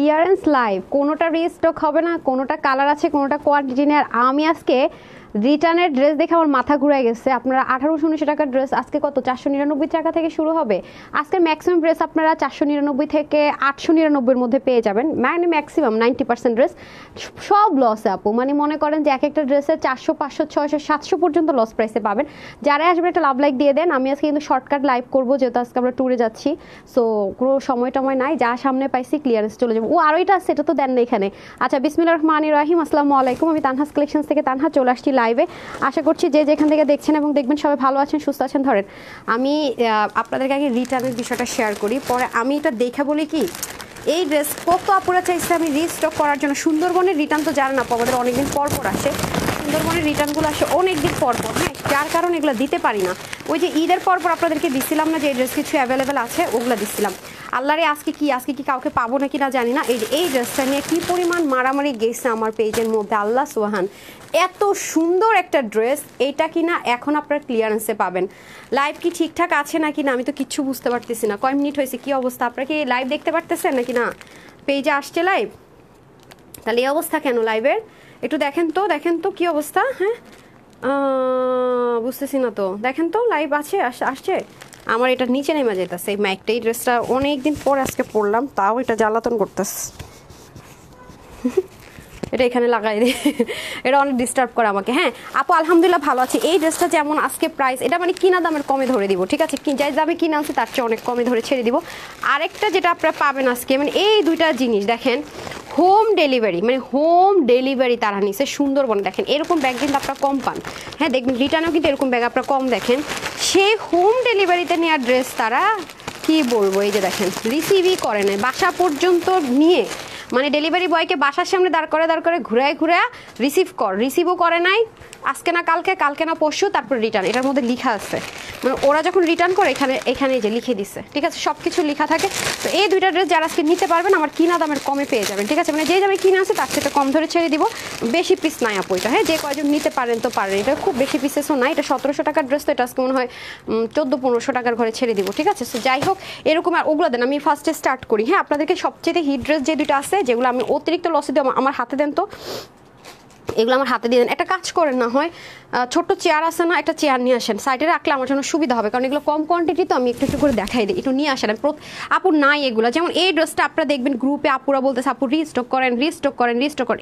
Clearance live, কোনোটা restock হবে না, কোনোটা কালার আছে, কোনোটা কোয়ান্টিটি নেই। আর আমি আজকে রিটার্নের ড্রেস দেখে আমার মাথা ঘুরে গেছে। আপনারা 1800-1900 টাকার ড্রেস আজকে কত 499 টাকা থেকে শুরু হবে। আজকের ম্যাক্সিমাম ড্রেস আপনারা 499 থেকে 899 মধ্যে পেয়ে যাবেন, মানে ম্যাক্সিমাম 90% ড্রেস সব লসে আপু। মানে মনে করেন যে এক একটা ড্রেসে 400, 500, 600, 700 পর্যন্ত লস প্রাইসে পাবেন। যারা আসবেন একটা লাভ লাইক দিয়ে দেন। আমি আজকে কিন্তু শর্টকাট লাইভ করবো, যেহেতু আজকে আমরা ট্যুরে যাচ্ছি, সো কোনো সময় টময় নাই, যা সামনে পাইছি ক্লিয়ারেন্স চলে যাবো। ও আরও এটা আছে, এটা তো দেন না এখানে। আচ্ছা, বিসমিল্লাহির রহমানির রহিম, আসসালামু আলাইকুম। আমি তানহাস কালেকশনস থেকে তানহা চলে আসছি লাইভে। আশা করছি যে যেখান থেকে দেখছেন এবং দেখবেন সবাই ভালো আছেন, সুস্থ আছেন। ধরেন আমি আপনাদেরকে আগে রিটার্নের বিষয়টা শেয়ার করি, পরে আমি এটা দেখে বলি কি এই ড্রেস কত আপুরা চাইছে আমি রিস্টক করার জন্য। সুন্দরবনের রিটার্ন তো জানেন আপু আমাদের অনেকদিন পর পর আসে, সুন্দরবনের রিটার্নগুলো আসে অনেকদিন পর পর, হ্যাঁ, যার কারণে এগুলো দিতে পারি না। ওই যে ঈদের পর পর আপনাদেরকে দিচ্ছিলাম না যে এই ড্রেস কিছু অ্যাভেলেবেল আছে, ওগুলো দিচ্ছিলাম। আল্লাহরে আজকে কি কাউকে পাবো নাকি না জানি না। এই ড্রেসটা নিয়ে কি পরিমাণ মারামারি গেছে আমার পেজের মধ্যে, আল্লাহ সুবহান। এত সুন্দর একটা ড্রেস, এইটা কি না এখন আপনার ক্লিয়ারেন্সে পাবেন। লাইভ কি ঠিকঠাক আছে নাকি না আমি তো কিচ্ছু বুঝতে পারতেছি না। কয় মিনিট হয়েছে, কি অবস্থা, আপনারা কি লাইভ দেখতে পারতেছেন নাকি না? পেজে আসছে লাইভ? তাহলে এই অবস্থা কেন লাইভের? একটু দেখেন তো কি অবস্থা। হ্যাঁ, বুঝতেছি না তো, দেখেন তো লাইভ আছে, আসছে। আমার এটা নিচে নেমে যেতেছে এই ম্যাকটা। এই ড্রেসটা অনেকদিন পর আজকে পরলাম, তাও এটা জ্বালাতন করতেছে। এটা এখানে লাগাই দিই, এটা অনেক ডিস্টার্ব করে আমাকে। হ্যাঁ আপু আলহামদুলিল্লাহ ভালো আছে। এই ড্রেসটা যেমন আজকে প্রাইস, এটা মানে কিনা দামের কমে ধরে দিব, ঠিক আছে? যাই দামে কিনা আনছে তার চেয়ে অনেক কমে ধরে ছেড়ে দিব। আরেকটা যেটা আপনারা পাবেন আজকে, মানে এই দুইটা জিনিস দেখেন, হোম ডেলিভারি, মানে হোম ডেলিভারি তারা নিছে সুন্দরবনে। দেখেন এরকম ব্যাগ কিন্তু আপনারা কম পান, হ্যাঁ দেখবেন রিটার্নেও কিন্তু এরকম ব্যাগ আপনারা কম দেখেন। সেই হোম ডেলিভারিতে নেওয়ার ড্রেস তারা কি বলবো, এই যে দেখেন রিসিভই করে না, বাসা পর্যন্ত নিয়ে, মানে ডেলিভারি বয়কে বাসার সামনে দাঁড় করে ঘুরায় রিসিভও করে নাই আজকে না কালকে না পরশু, তারপর রিটার্ন। এটার মধ্যে লেখা আছে, মানে ওরা যখন রিটার্ন করে এখানে যে লিখে দিচ্ছে, ঠিক আছে, সব কিছু লেখা থাকে। তো এই দুইটা ড্রেস যারা আজকে নিতে পারবেন আমার কিনা দামের কমে পেয়ে যাবেন, ঠিক আছে? মানে যে দামে কিনা আছে তার থেকে কম ধরে ছেড়ে দিব। বেশি পিস নাই আপু এটা, হ্যাঁ, যে কয়জন নিতে পারেন তো পারেন। এটা খুব বেশি পিসেসও নাই, এটা 1700 টাকার ড্রেস, তো এটা আজকে মনে হয় 1400-1500 টাকার ঘরে ছেড়ে দিব, ঠিক আছে? সো যাই হোক, এরকম আর ওগুলো দেন। আমি ফার্স্টে স্টার্ট করি, হ্যাঁ, আপনাদেরকে সবচেয়ে হিট ড্রেস যে দুটো আছে যেগুলো আমি অতিরিক্ত লসে দিই, আমার হাতে দেন তো, এগুলো আমার হাতে দিয়ে দেন। একটা কাজ করেন না হয়, ছোট্ট চেয়ার আছে না, একটা চেয়ার নিয়ে আসেন, সাইডে রাখলে আমার জন্য সুবিধা হবে, কারণ এগুলো কম কোয়ান্টিটি, তো আমি একটু করে দেখাই দিই। একটু নিয়ে আসেন আপু, নাই এগুলো। যেমন এই ড্রেসটা আপনারা দেখবেন গ্রুপে আপুরা বলতেছে আপু রিস্টক করেন।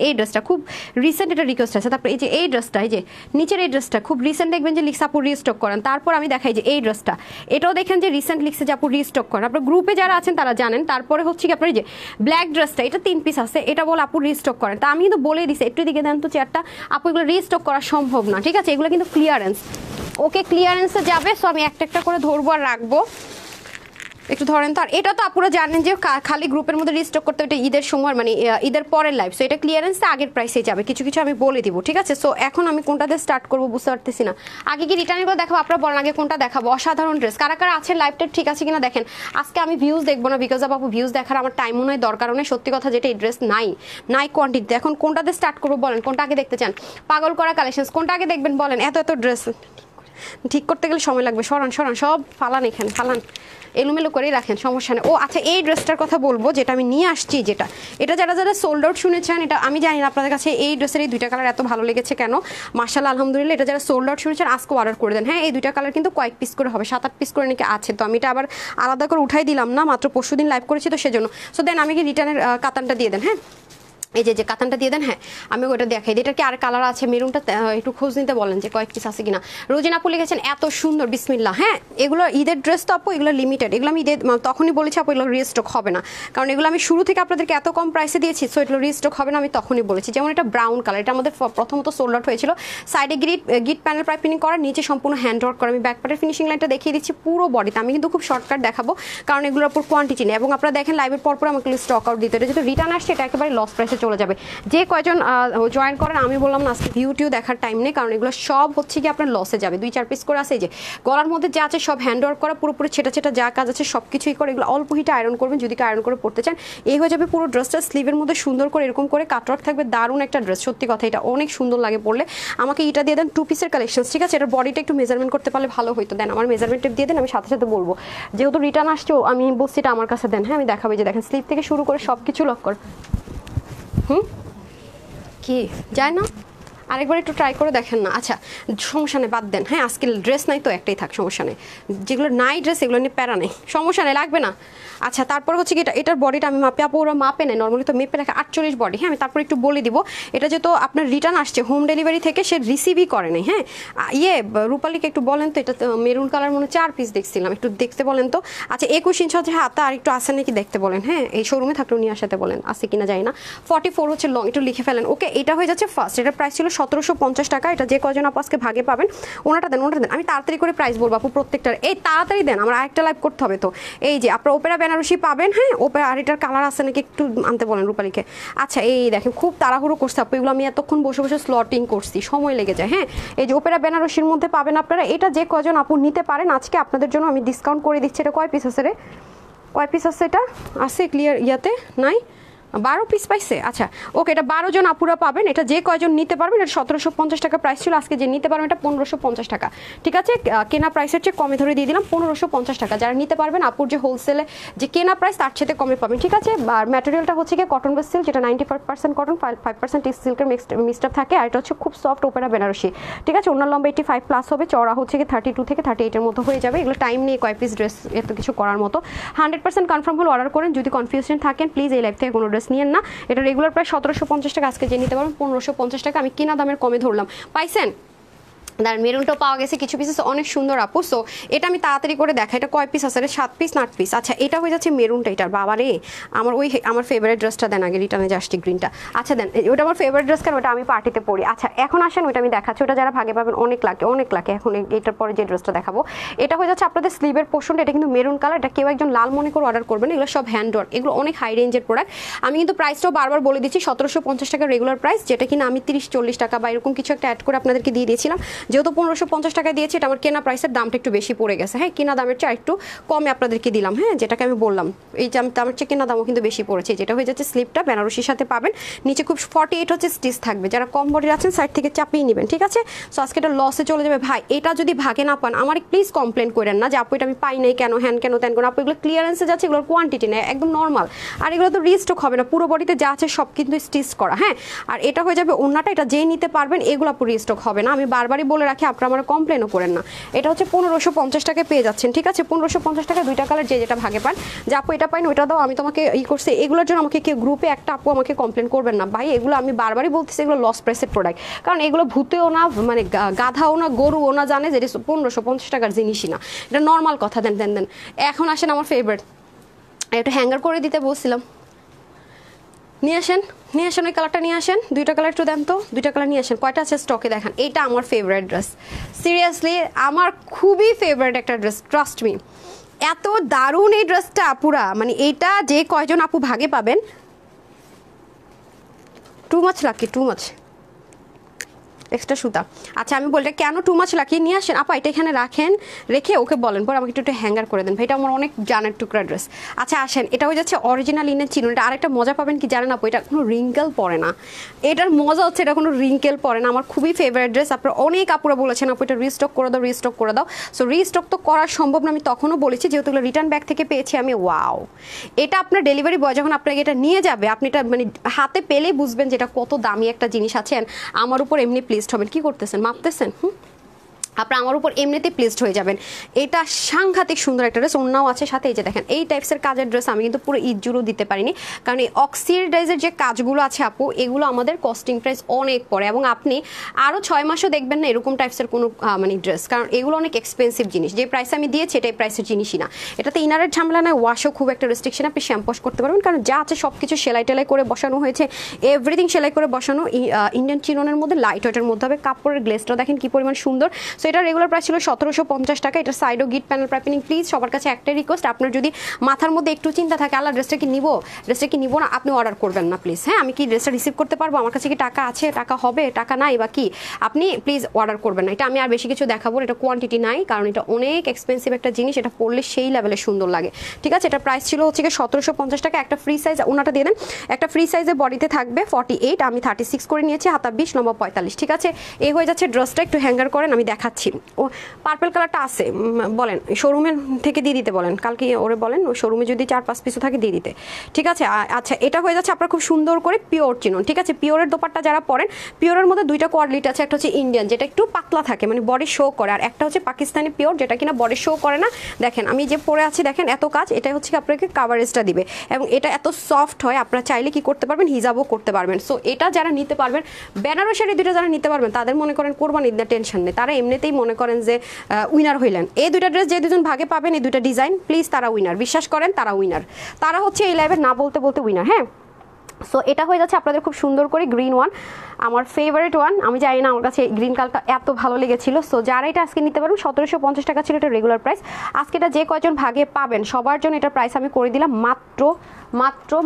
এই ড্রেসটা খুব রিসেন্ট, এটা রিকোয়েস্ট আছে। তারপরে এই যে এই ড্রেসটা, এই যে নিচের এই ড্রেসটা খুব রিসেন্ট, দেখবেন যে লিখছে আপু রিস্টক করেন। তারপর আমি দেখাই যে এই ড্রেসটা, এটাও দেখেন যে রিসেন্ট লিখছে যে আপু রিস্টক করেন। আপনার গ্রুপে যারা আছেন তারা জানেন। তারপরে হচ্ছে কি আপনার এই যে ব্ল্যাক ড্রেসটা, এটা 3 পিস আছে, এটা বলে আপু রিস্টক করেন। তা আমি কিন্তু বলেই দিছি, একটু দিকে দেন তো চেয়ারটা আপু, এগুলো রিস্টক করা সম্ভব না, ঠিক আছে? এগুলো কিন্তু ক্লিয়ারেন্স, ওকে ক্লিয়ারেন্সে যাবে। সো আমি একটা করে ধরবো আর রাখবো, একটু ধরেন তো। আর এটা তো আপুরা জানেন যে খালি গ্রুপের মধ্যে রিস্টক করতে, এটা ঈদের সময়, মানে ঈদের পরের লাইভ, সো এটা ক্লিয়ারেন্সে আগের প্রাইসে যাবে। কিছু আমি বলে দিব, ঠিক আছে? সো এখন আমি কোনটাতে স্টার্ট করবো বুঝতে পারতেছি না। আগে কি রিটার্নগুলো দেখাবো, আপনারা বলেন আগে কোনটা দেখাবো? অসাধারণ ড্রেস, কারা আছে লাইভটা ঠিক আছে কিনা দেখেন। আজকে আমি ভিউজ দেখবো না, বিকজ অফ আপু ভিউজ দেখার আমার টাইমও নয়, দরকারও নেই, সত্যি কথা যেটা এই ড্রেস নাই কোয়ান্টিটি। এখন কোনটাতে স্টার্ট করবো বলেন, কোনটা আগে দেখতে চান? পাগল করা কালেকশন, কোনটা আগে দেখবেন বলেন? এত ড্রেস ঠিক করতে গেলে সময় লাগবে। সরান সব ফালান, এখানে ফালান, এলোমেলো করেই রাখেন, সমস্যা নেই। ও আচ্ছা, এই ড্রেসটার কথা বলবো যেটা আমি নিয়ে আসছি, এটা যারা সোল্ড আউট শুনেছেন, এটা আমি জানি না আপনাদের কাছে এই ড্রেসের এই দুইটা কালার এত ভালো লেগেছে কেন। মাশাআল্লাহ আলহামদুলিল্লাহ, এটা যারা সোল্ড আউট শুনেছেন আজকে অর্ডার করে দেন। হ্যাঁ, এই দুইটা কালার কিন্তু কয়েক পিস করে হবে, 7-8 পিস করে নাকি আছে, তো আমি এটা আবার আলাদা করে উঠাই দিলাম না, মাত্র পরশুদিন লাইভ করেছি তো সেজন্য। সো দেন আমি কি রিটার্নের কাতানটা দিয়ে দেন, হ্যাঁ, এই যে কাতানটা দিয়ে দেন। হ্যাঁ, আমি ওটা দেখাই দিই। এটা কি আর কালার আছে? মেরুনটা একটু খোঁজ নিতে বলেন যে কয়েক পিস আছে কিনা। রোজিনা আপু লিখেছেন এত সুন্দর, বিসমিল্লাহ। হ্যাঁ, এগুলো ঈদের ড্রেস তো আপু, এগুলো লিমিটেড, এগুলো আমি ঈদের তখনই বলেছি আপু এগুলো রিস্টক হবে না, কারণ এগুলো আমি শুরু থেকে আপনাদেরকে এত কম প্রাইসে দিয়েছি, সো এগুলো রিস্টক হবে না, আমি তখনই বলেছি। যেমন এটা ব্রাউন কালার, এটা আমাদের প্রথমত সোল্ড আউট হয়েছিল। সাইডে গিট প্যানেল পাইপিং করা, নিচে সম্পূর্ণ হ্যান্ড ওয়ার্ক করা। আমি ব্যাক পার্টের ফিনিশিং লাইনটা দেখিয়ে দিচ্ছি পুরো বডিতে। আমি কিন্তু খুব শর্টকাট দেখাবো, কারণ এগুলোর উপর কোয়ান্টিটি নেই, এবং আপনারা দেখেন লাইভের পরপর আমাকে স্টক আউট দিতে, এটা যেহেতু রিটার্ন আসছে, এটা একেবারে লস প্রাইসে চলে যাবে। যে কয়জন জয়েন করেন আমি বললাম না আজকে ভিউটিও দেখার টাইম নেই, কারণ এগুলো সব হচ্ছে কি আপনার লসে যাবে। 2-4 পিস করে আছে, এই যে গলার মধ্যে যা আছে সব হ্যান্ড ওয়ার্ক করা, পুরোপুরি ছেটা ছেটা যা কাজ আছে সব কিছুই করে। এগুলো অল্প হিটে আয়রন করবেন যদি আয়রন করে পড়তে চান। এই হয়ে যাবে পুরো ড্রেসটা। স্লিভের মধ্যে সুন্দর করে এরকম করে কাটওয়ার্ক থাকবে, দারুণ একটা ড্রেস, সত্যি কথা এটা অনেক সুন্দর লাগে পরলে। আমাকে এটা দিয়ে দেন 2 পিসের কালেকশন, ঠিক আছে? এটার বডিটা একটু মেজারমেন্ট করতে পারলে ভালো হইতো। দেন আমার মেজারমেন্ট টেপ দিয়ে দেন, আমি সাথে সাথে বলবো। যেহেতু রিটার্ন আসছো আমি বলছি এটা আমার কাছে দেন, হ্যাঁ আমি দেখাবো। যে দেখেন স্লিভ থেকে শুরু করে সব কিছু লক কর। কি যায় না? আরেকবার একটু ট্রাই করে দেখেন না। আচ্ছা সমস্যা নেই, বাদ দেন। হ্যাঁ আজকে ড্রেস নাই তো একটাই থাক, সমস্যা নেই। যেগুলো নাই ড্রেস এগুলো নিয়ে প্যারা নেই, সমস্যা নেই, লাগবে না। আচ্ছা তারপর হচ্ছে কি এটার বডিটা আমি মাপে, আপু ওরা মাপে নেয় নর্মালি তো মেপে রাখে 48 বডি। হ্যাঁ আমি তারপর একটু বলে দিব, এটা যেহেতু আপনার রিটার্ন আসছে হোম ডেলিভারি থেকে, সে রিসিভই করে নাই। হ্যাঁ রূপালীকে একটু বলেন তো, এটা মেরুন কালার মনে 4 পিস দেখছিলাম, একটু দেখতে বলেন তো। আচ্ছা 21 ইঞ্চ হচ্ছে হাতা, আর একটু আসে নাকি দেখতে বলেন। হ্যাঁ এই শোরুমে থাকলেও নিয়ে আসাতে বলেন, আছে কিনা জানি না। 44 হচ্ছে লং, একটু লিখে ফেলেন। ওকে এটা হয়ে যাচ্ছে ফার্স্ট, এটার প্রাইস ছিল 1750 টাকা। এটা যে কজন আপু আজকে ভাগে পাবেন ওনাটা দেন, ওনাটা দেন। আমি তাড়াতাড়ি করে প্রাইস বলবো আপু প্রত্যেকটার, এই তাড়াতাড়ি দেন, আমার আরেকটা লাইভ করতে হবে তো। এই যে আপনার ওপেরা বেনারসি পাবেন। হ্যাঁ ওপেরা, আর এটার কালার আছে নাকি একটু আনতে বলেন রূপালীকে। আচ্ছা এই দেখেন খুব তাড়াহুড়ো করছে আপু, এগুলো আমি এতক্ষণ বসে বসে স্লটিং করছি, সময় লেগে যায়। হ্যাঁ এই যে ওপেরা বেনারসির মধ্যে পাবেন আপনারা, এটা যে কজন আপু নিতে পারেন আজকে আপনাদের জন্য আমি ডিসকাউন্ট করে দিচ্ছি। এটা কয় পিস আছে রে, কয় পিস আছে? এটা আছে ক্লিয়ার ইয়াতে নাই, 12 পিস পাইছে। আচ্ছা ওকে এটা 12 জন আপুরা পাবেন। এটা যে কয়জন নিতে পারবেন, এটা 1750 টাকা প্রাইস ছিল, আজকে যে নিতে পারবেন এটা 1550 টাকা। ঠিক আছে কেনা প্রাইসের চেয়ে কমে ধরে দিয়ে দিলাম 1550 টাকা। যারা নিতে পারবেন আপুর যে হোলসেলে যে কেনা প্রাইস তার সাথে কমে পাবেন। ঠিক আছে আর ম্যাটেরিয়ালটা হচ্ছে কি কটন বেস সিল্ক, যেটা 95% কটন 5% সিল্কের মিক্সড থাকে, আর এটা হচ্ছে খুব সফট ওপেরা বেনারসি। ঠিক আছে ওনার লম্বা 85 প্লাস হবে, চওড়া হচ্ছে কি 32 থেকে 38 এর মতো হয়ে যাবে। এগুলো টাইম নিয়ে কয় পিস ড্রেস এত কিছু করার মতো। 100% কনফার্ম হলে অর্ডার করেন। যদি কনফিউশন থাকেন প্লিজ এই লাইভ থেকে কোনো ড্রেস নিয়েন না। এটা রেগুলার প্রায় 1750 টাকা, আজকে যে নিতে পারবেন 1550 টাকা। আমি কিনা দামের কমে ধরলাম, পাইছেন? আর মেরুনটাও পাওয়া গেছে কিছু পিসেস, অনেক সুন্দর আপু। সো এটা আমি তাড়াতাড়ি করে দেখা, এটা কয় পিস আছে? 7 পিস না 8 পিস। আচ্ছা এটা হয়ে যাচ্ছে মেরুনটা, এটার বাবা রে আমার ফেভারিট ড্রেসটা দেন আগে, রিটার্নে জাস্টিক গ্রিনটা। আচ্ছা দেন, ওটা আমার ফেভারিট ড্রেস, কারণ ওটা আমি পার্টিতে পরি। আচ্ছা এখন আসেন ওটা আমি দেখাচ্ছি, ওটা যারা ভাগে পাবেন অনেক লাগে। এখন এটার পরে যে ড্রেসটা দেখাবো এটা হয়ে যাচ্ছে আপনাদের স্লিভের পোর্শনটা, এটা কিন্তু মেরুন কালার। এটা কেউ একজন লাল মনে করে অর্ডার করবেন, এগুলো সব হ্যান্ড ওয়ার্ক, এগুলো অনেক হাই রেঞ্জের প্রোডাক্ট। আমি কিন্তু প্রাইসটাও বারবার বলে দিচ্ছি, 1750 টাকা রেগুলার প্রাইস, যেটা কিনা আমি 30-40 টাকা বা এরকম কিছু একটা অ্যাড করে আপনাদেরকে দিয়ে দিয়েছিলাম। যেহেতু 1550 টাকা দিয়েছি, এটা আমার কেনা প্রাইসের দামটা একটু বেশি পড়ে গেছে। হ্যাঁ কেনা দামের চেয়ে একটু কমে আপনাদেরকে দিলাম। হ্যাঁ যেটাকে আমি বললাম এই দামের চেয়ে কেনা দামও কিন্তু বেশি পড়েছে। যেটা হয়ে যাচ্ছে স্লিপটা বেনারসির সাথে পাবেন, নিচে খুব 48 হচ্ছে স্টিচ থাকবে। যারা কম বডির আছেন সাইড থেকে চাপিয়ে নেবেন। ঠিক আছে সো আজকে এটা লসে চলে যাবে ভাই। এটা যদি ভাগে না পান আমার প্লিজ কমপ্লেন করেন না যে আপু এটা আমি পাই নাই কেন, হ্যান কেন তেন কেন। আপু এগুলো ক্লিয়ারেন্সে যাচ্ছে, এগুলোর কোয়ান্টিটি নেই, একদম নর্মাল। আর এগুলো তো রিস্টক হবে না, পুরো বডিতে যা আছে সব কিন্তু স্টিচ করা। হ্যাঁ আর এটা হয়ে যাবে ওন্নাটা, এটা যেই নিতে পারবেন, এগুলো পুরো রিস্টক হবে না। আমি বারবারই বলে রাখি, আপনারা আমার কমপ্লেনও করেন না। এটা হচ্ছে 1550 টাকায় পেয়ে যাচ্ছেন। ঠিক আছে 1550 টাকা, 2টা কালার যে যেটা ভাগে পান। যে আপু এটা পাইন ওইটা দাও, আমি তোমাকে করছি, এগুলোর জন্য আমাকে কেউ গ্রুপে একটা আপু আমাকে কমপ্লেন করবেন না ভাই। এগুলো আমি বারবারই বলতেছি, এগুলো লস প্রাইসের প্রোডাক্ট, কারণ এগুলো ভূতেও না, মানে গাধাও না, গরুও না জানে যে 1550 টাকার জিনিসই না। এটা নর্মাল কথা। দেন এখন আসেন আমার ফেভারিট, এটা হ্যাঙ্গার করে দিতে বলছিলাম, নিয়ে আসেন ওই কালারটা নিয়ে আসেন। 2টা কালার একটু দেন তো, 2টা কালার নিয়ে আসেন। কয়টা আছে স্টকে দেখান। এটা আমার ফেভারিট ড্রেস, সিরিয়াসলি আমার খুবই ফেভারিট একটা ড্রেস, ট্রাস্ট মি। এত দারুণ এই ড্রেসটা আপুরা, মানে এইটা যে কয়জন আপু ভাগে পাবেন, টু মাছ লাকি, টু মাছ এক্সট্রা সুতা। আচ্ছা আমি বলতে কেন টু মাছ লাকি, নিয়ে আসেন আপা, এটা এখানে রাখেন, রেখে ওকে বলেন পর আমাকে একটু হ্যাঙ্গার করে দেন ভাই। এটা আমার অনেক জানের টুকরা ড্রেস। আচ্ছা আসেন, এটা হয়ে যাচ্ছে অরিজিনাল ইনের চিনো। এটা আরেকটা মজা পাবেন কি জানেন আপু, এটা কোনো রিঙ্কেল পড়ে না। এটার মজা হচ্ছে এটা কোনো রিঙ্কেল পড়ে না। আমার খুবই ফেভারিট ড্রেস। আপনারা অনেক আপুরা বলেছেন আপু এটা রিস্টক করে দাও। সো রিস্টক তো করা সম্ভব না, আমি তখনও বলেছি, যেহেতু এগুলো রিটার্ন ব্যাক থেকে পেয়েছি আমি। ওয়াও, এটা আপনার ডেলিভারি বয় যখন আপনাকে এটা নিয়ে যাবে, আপনি এটা মানে হাতে পেলেই বুঝবেন যে এটা কত দামি একটা জিনিস আছেন। আমার উপর এমনি প্লিজ হবেন। কি করতেছেন, মাপতেছেন? আপনারা আমার উপর এমনিতে প্লেসড হয়ে যাবেন। এটা সাংঘাতিক সুন্দর একটা ড্রেস, অন্যও আছে সাথে। এই যে দেখেন এই টাইপসের কাজের ড্রেস আমি কিন্তু পুরো ইজুরও দিতে পারিনি, কারণ এই অক্সিডাইজের যে কাজগুলো আছে আপু, এগুলো আমাদের কস্টিং প্রাইস অনেক পড়ে, এবং আপনি আরও 6 মাসও দেখবেন না এরকম টাইপসের কোনো মানে ড্রেস, কারণ এগুলো অনেক এক্সপেন্সিভ জিনিস। যে প্রাইসে আমি দিয়েছি এটাই প্রাইসের জিনিসই না। এটাতে ইনারের ঝামেলা নয়, ওয়াশও খুব একটা রেস্ট্রিকশন, আপনি শ্যাম্পু করতে পারবেন, কারণ যা আছে সব কিছু সেলাই টেলাই করে বসানো হয়েছে, এভরিথিং সেলাই করে বসানো। ইন্ডিয়ান চিননের মধ্যে লাইট ওয়েটের মধ্যে হবে। কাপড়ের গ্লেসটা দেখেন কি পরিমাণ সুন্দর। সো সো এটা রেগুলার প্রাইস ছিল 1750 টাকা। এটা সাইডও গিট প্যানেল পাইপিং। প্লিজ সবার কাছে একটাই রিকোয়েস্ট, আপনার যদি মাথার মধ্যে একটু চিন্তা থাকে আল্লাহ ড্রেসটা কি নিব না, আপনি অর্ডার করবেন না প্লিজ। হ্যাঁ, আমি কি ড্রেসটা রিসিভ করতে পারবো, আমার কাছে কি টাকা আছে, টাকা হবে, টাকা নাই বা কি, আপনি প্লিজ অর্ডার করবেন না। এটা আমি আর বেশি কিছু দেখাবো, এটা কোয়ান্টিটি নাই, কারণ এটা অনেক এক্সপেন্সিভ একটা জিনিস, এটা পরলে সেই লেভেলে সুন্দর লাগে। ঠিক আছে, এটা প্রাইস ছিল হচ্ছে 1750 টাকা। একটা ফ্রি সাইজ ওনাটা দিয়ে দেন, একটা ফ্রি সাইজে বডিতে থাকবে 48, আমি 36 করে নিয়েছি, হাতা 20, লম্বা 45। ঠিক আছে, এই হয়ে যাচ্ছে ড্রেসটা। একটু হ্যাঙ্গার করেন, আমি দেখাচ্ছি। ও পার্পল কালারটা আছে, বলেন শোরুমের থেকে দিয়ে দিতে বলেন, কালকে ওরে বলেন ও শোরুমে যদি 4-5 পিসও থাকে দিয়ে দিতে। ঠিক আছে, আচ্ছা এটা হয়ে যাচ্ছে আপনার খুব সুন্দর করে পিওর চিনন। ঠিক আছে, পিওরের দোপাট্টা যারা পরেন, পিওরের মধ্যে দুইটা কোয়ালিটি আছে, একটা হচ্ছে ইন্ডিয়ান যেটা একটু পাতলা থাকে মানে বডি শো করে, আর একটা হচ্ছে পাকিস্তানি পিওর যেটা কিনা বডি শো করে না। দেখেন আমি যে পরে আছি, দেখেন এত কাজ, এটা হচ্ছে আপনাকে কাভারেজটা দিবে এবং এটা এত সফট হয়, আপনারা চাইলে কি করতে পারবেন, হিজাবও করতে পারবেন। সো এটা যারা নিতে পারবেন, বেনারসের এই দুটো যারা নিতে পারবেন, তাদের মনে করেন কোরবানি ঈদের টেনশন নেই, তারা এমনিতেই মনে করেন যে উইনার হইলেন। এই দুইটা ড্রেস যে দুজন ভাগে পাবেন, এই দুইটা ডিজাইন, প্লিজ তারা উইনার, বিশ্বাস করেন তারা উইনার, তারা হচ্ছে এই লাইভে না বলতে বলতে উইনার। হ্যাঁ, সো এটা হয়ে যাচ্ছে আপনাদের খুব সুন্দর করে গ্রিন ওয়ান, আমার ফেভারিট ওয়ান। আমি জানি না, আমার কাছে গ্রিন কালারটা এত ভালো লেগেছিল। সো যারা এটা আজকে নিতে পারবেন, 1750 টাকা ছিল এটা রেগুলার প্রাইস। আজকে এটা যে কয়জন ভাগে পাবেন সবার জন্য এটা প্রাইস আমি করে দিলাম মাত্র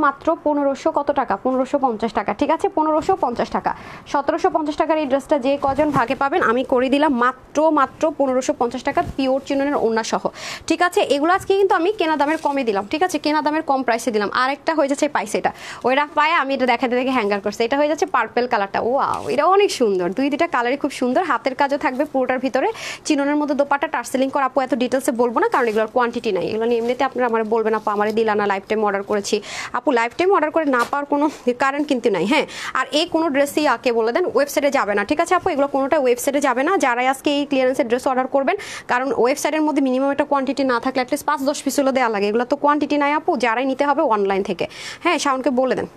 1500 কত টাকা, 1550 টাকা। ঠিক আছে, 1550 টাকা। 1750 টাকার এই ড্রেসটা যে কজন ভাগে পাবেন আমি করে দিলাম মাত্র 1550 টাকা, পিওর চিননের ওড়না সহ। ঠিক আছে, এগুলো আজকে কিন্তু আমি কেনা দামের কমে দিলাম। ঠিক আছে, কেনা দামের কম প্রাইসে দিলাম। আরেকটা হয়ে যাচ্ছে পাইসেটা, ওইটা পায়ে আমি এটা দেখাতে দেখে হ্যাঙ্গার করছি। এটা হয়ে যাচ্ছে পার্পল কালারটা, ওয়াও এটা অনেক সুন্দর, দুইটা কালারই খুব সুন্দর, হাতের কাজও থাকবে পুরোটার ভিতরে, চিননের মধ্যে দোপাট্টা টার্সেলিং করা। আপু এত ডিটেলসে বলবো না, কারণ এগুলোর কোয়ান্টিটি নাই, এগুলো এমনিতে আপনারা আমার বলবেন আপু আমার দিলা না, লাইফ টাইম অর্ডার করেছি। আপু লাইফ টাইম অর্ডার করে না পাওয়ার কোনো কারণ কিন্তু নাই। হ্যাঁ, আর এই কোনো ড্রেসই আকে বলে দেন ওয়েবসাইটে যাবে না। ঠিক আছে আপু, এগুলো কোনোটা ওয়েবসাইটে যাবে না, যারাই আজকে এই ক্লিয়ারেন্সের ড্রেস অর্ডার করবেন, কারণ ওয়েবসাইটের মধ্যে মিনিমাম একটা কোয়ান্টিটি না থাকলে অ্যাটলিস্ট 5-10 পিস হলো দেওয়া লাগে, এগুলো তো কোয়ান্টিটি নাই আপু, যারাই নিতে হবে অনলাইন থেকে। হ্যাঁ, শাওনকে বলে দেন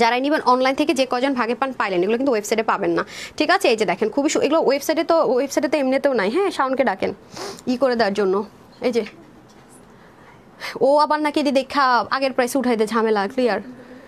যারাই নেবেন অনলাইন থেকে যে কজন ভাগে পান পাইলেন, এগুলো কিন্তু ওয়েবসাইটে পাবেন না। ঠিক আছে, এই যে দেখেন খুবই এগুলো ওয়েবসাইটে তো এমনিতেও নাই। হ্যাঁ, শাওনকে ডাকেন করে দেওয়ার জন্য। এই যে ও আবার নাকি দেখা আগের প্রাইসে উঠাই দেয়, ঝামেলা ক্লিয়ার।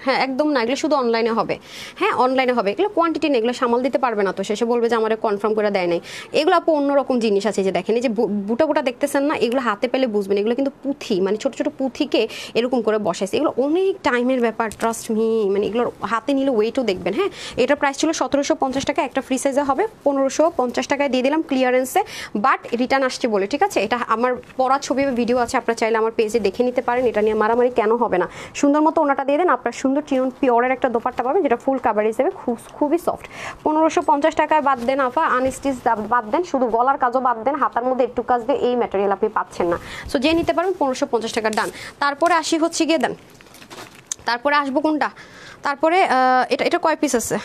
হ্যাঁ, একদম না, এগুলো শুধু অনলাইনে হবে। হ্যাঁ, অনলাইনে হবে, এগুলো কোয়ান্টিটি নেই, এগুলো সামাল দিতে পারবে না, তো শেষে বলবে যে আমার কনফার্ম করে দেয় নাই। এগুলো আপু অন্যরকম জিনিস আছে, যে দেখেন এই যে বুটা দেখতেছেন না, এগুলো হাতে পেলে বুঝবেন, এগুলো কিন্তু পুঁথি, মানে ছোট ছোট পুঁথিকে এরকম করে বসাইছে, এগুলো অনেক টাইমের ব্যাপার, ট্রাস্ট মি, মানে এগুলো হাতে নিলে ওয়েটও দেখবেন। হ্যাঁ, এটা প্রাইস ছিল 1750 টাকা, একটা ফ্রি সাইজে হবে 1550 টাকায় দিয়ে দিলাম ক্লিয়ারেন্সে, বাট রিটার্ন আসছে বলে। ঠিক আছে, এটা আমার পড়া ছবি ভিডিও আছে, আপনারা চাইলে আমার পেজে দেখে নিতে পারেন, এটা নিয়ে মারামারি কেন হবে না। সুন্দর মতো ওনাটা দিয়ে দেন, আপনার সুন্দর চিনন পিওরের একটা দোপাট্টা পাবেন, যেটা ফুল কাভার হিসেবে খুবই সফট। 1550 টাকায় বাদ দেন আপা, আনস্টিচ বাদ দেন, শুধু গলার কাজও বাদ দেন, হাতার মধ্যে একটু কাজ দিয়ে এই ম্যাটেরিয়াল আপনি পাচ্ছেন না। সো যে নিতে পারবেন 1550 টাকার ডান। তারপরে আসি হচ্ছে গিয়ে দেন, তারপরে আসবো কোনটা, তারপরে এটা কয় পিস আছে,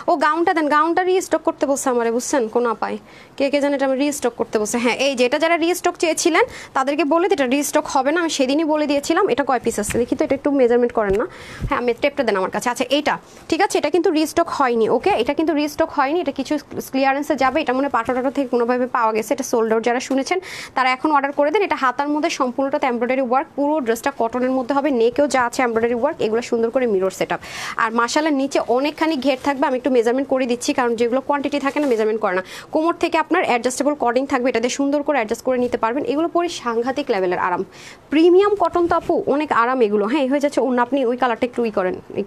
ও গাউনটা দেন, গাউনটা রিস্টক করতে বলছে আমারে, বুঝছেন কোন আপায় কে জানে এটা আমি রিস্টক করতে বলছে। হ্যাঁ, এই যে এটা যারা রিস্টক চেয়েছিলেন তাদেরকে বলে এটা রিস্টক হবে না, আমি সেদিনই বলে দিয়েছিলাম। এটা কয় পিস আছে দেখি তো, এটা একটু মেজারমেন্ট করেন না। হ্যাঁ, আমি টেপটা দেন আমার কাছে। আচ্ছা এইটা ঠিক আছে, এটা কিন্তু রিস্টক হয়নি। ওকে, এটা কিন্তু রিস্টক হয়নি, এটা কিছু ক্লিয়ারেন্সে যাবে, এটা মনে পাটোটাটো থেকে কোনোভাবে পাওয়া গেছে, এটা সোল্ড আউট। যারা শুনেছেন তারা এখন অর্ডার করে দেন। এটা হাতার মধ্যে সম্পূর্ণটা এমব্রয়ডারি ওয়ার্ক, পুরো ড্রেসটা কটনের মধ্যে হবে, নেকেও যা আছে এমব্রয়ডারি ওয়ার্ক, এগুলো সুন্দর করে মিরর সেট আপ, আর মাশাআল্লাহ নিচে অনেকখানি ঘের থাকবে। আমি একটু মেজারমেন্ট করে দিচ্ছি, কারণ যেগুলো কোয়ান্টিটি থাকে না মেজারমেন্ট করে না। কোমর থেকে আপনার অ্যাডজাস্টেবল কর্ডিং থাকবে, এটাতে সুন্দর করে অ্যাডজাস্ট করে নিতে পারবেন। এগুলো পরে সাংঘাতিক লেভেলের আরাম, প্রিমিয়াম কটন তো আপু, অনেক আরাম এগুলো। হ্যাঁ, হয়ে যাচ্ছে অন্য, আপনি ওই কালারটা একটু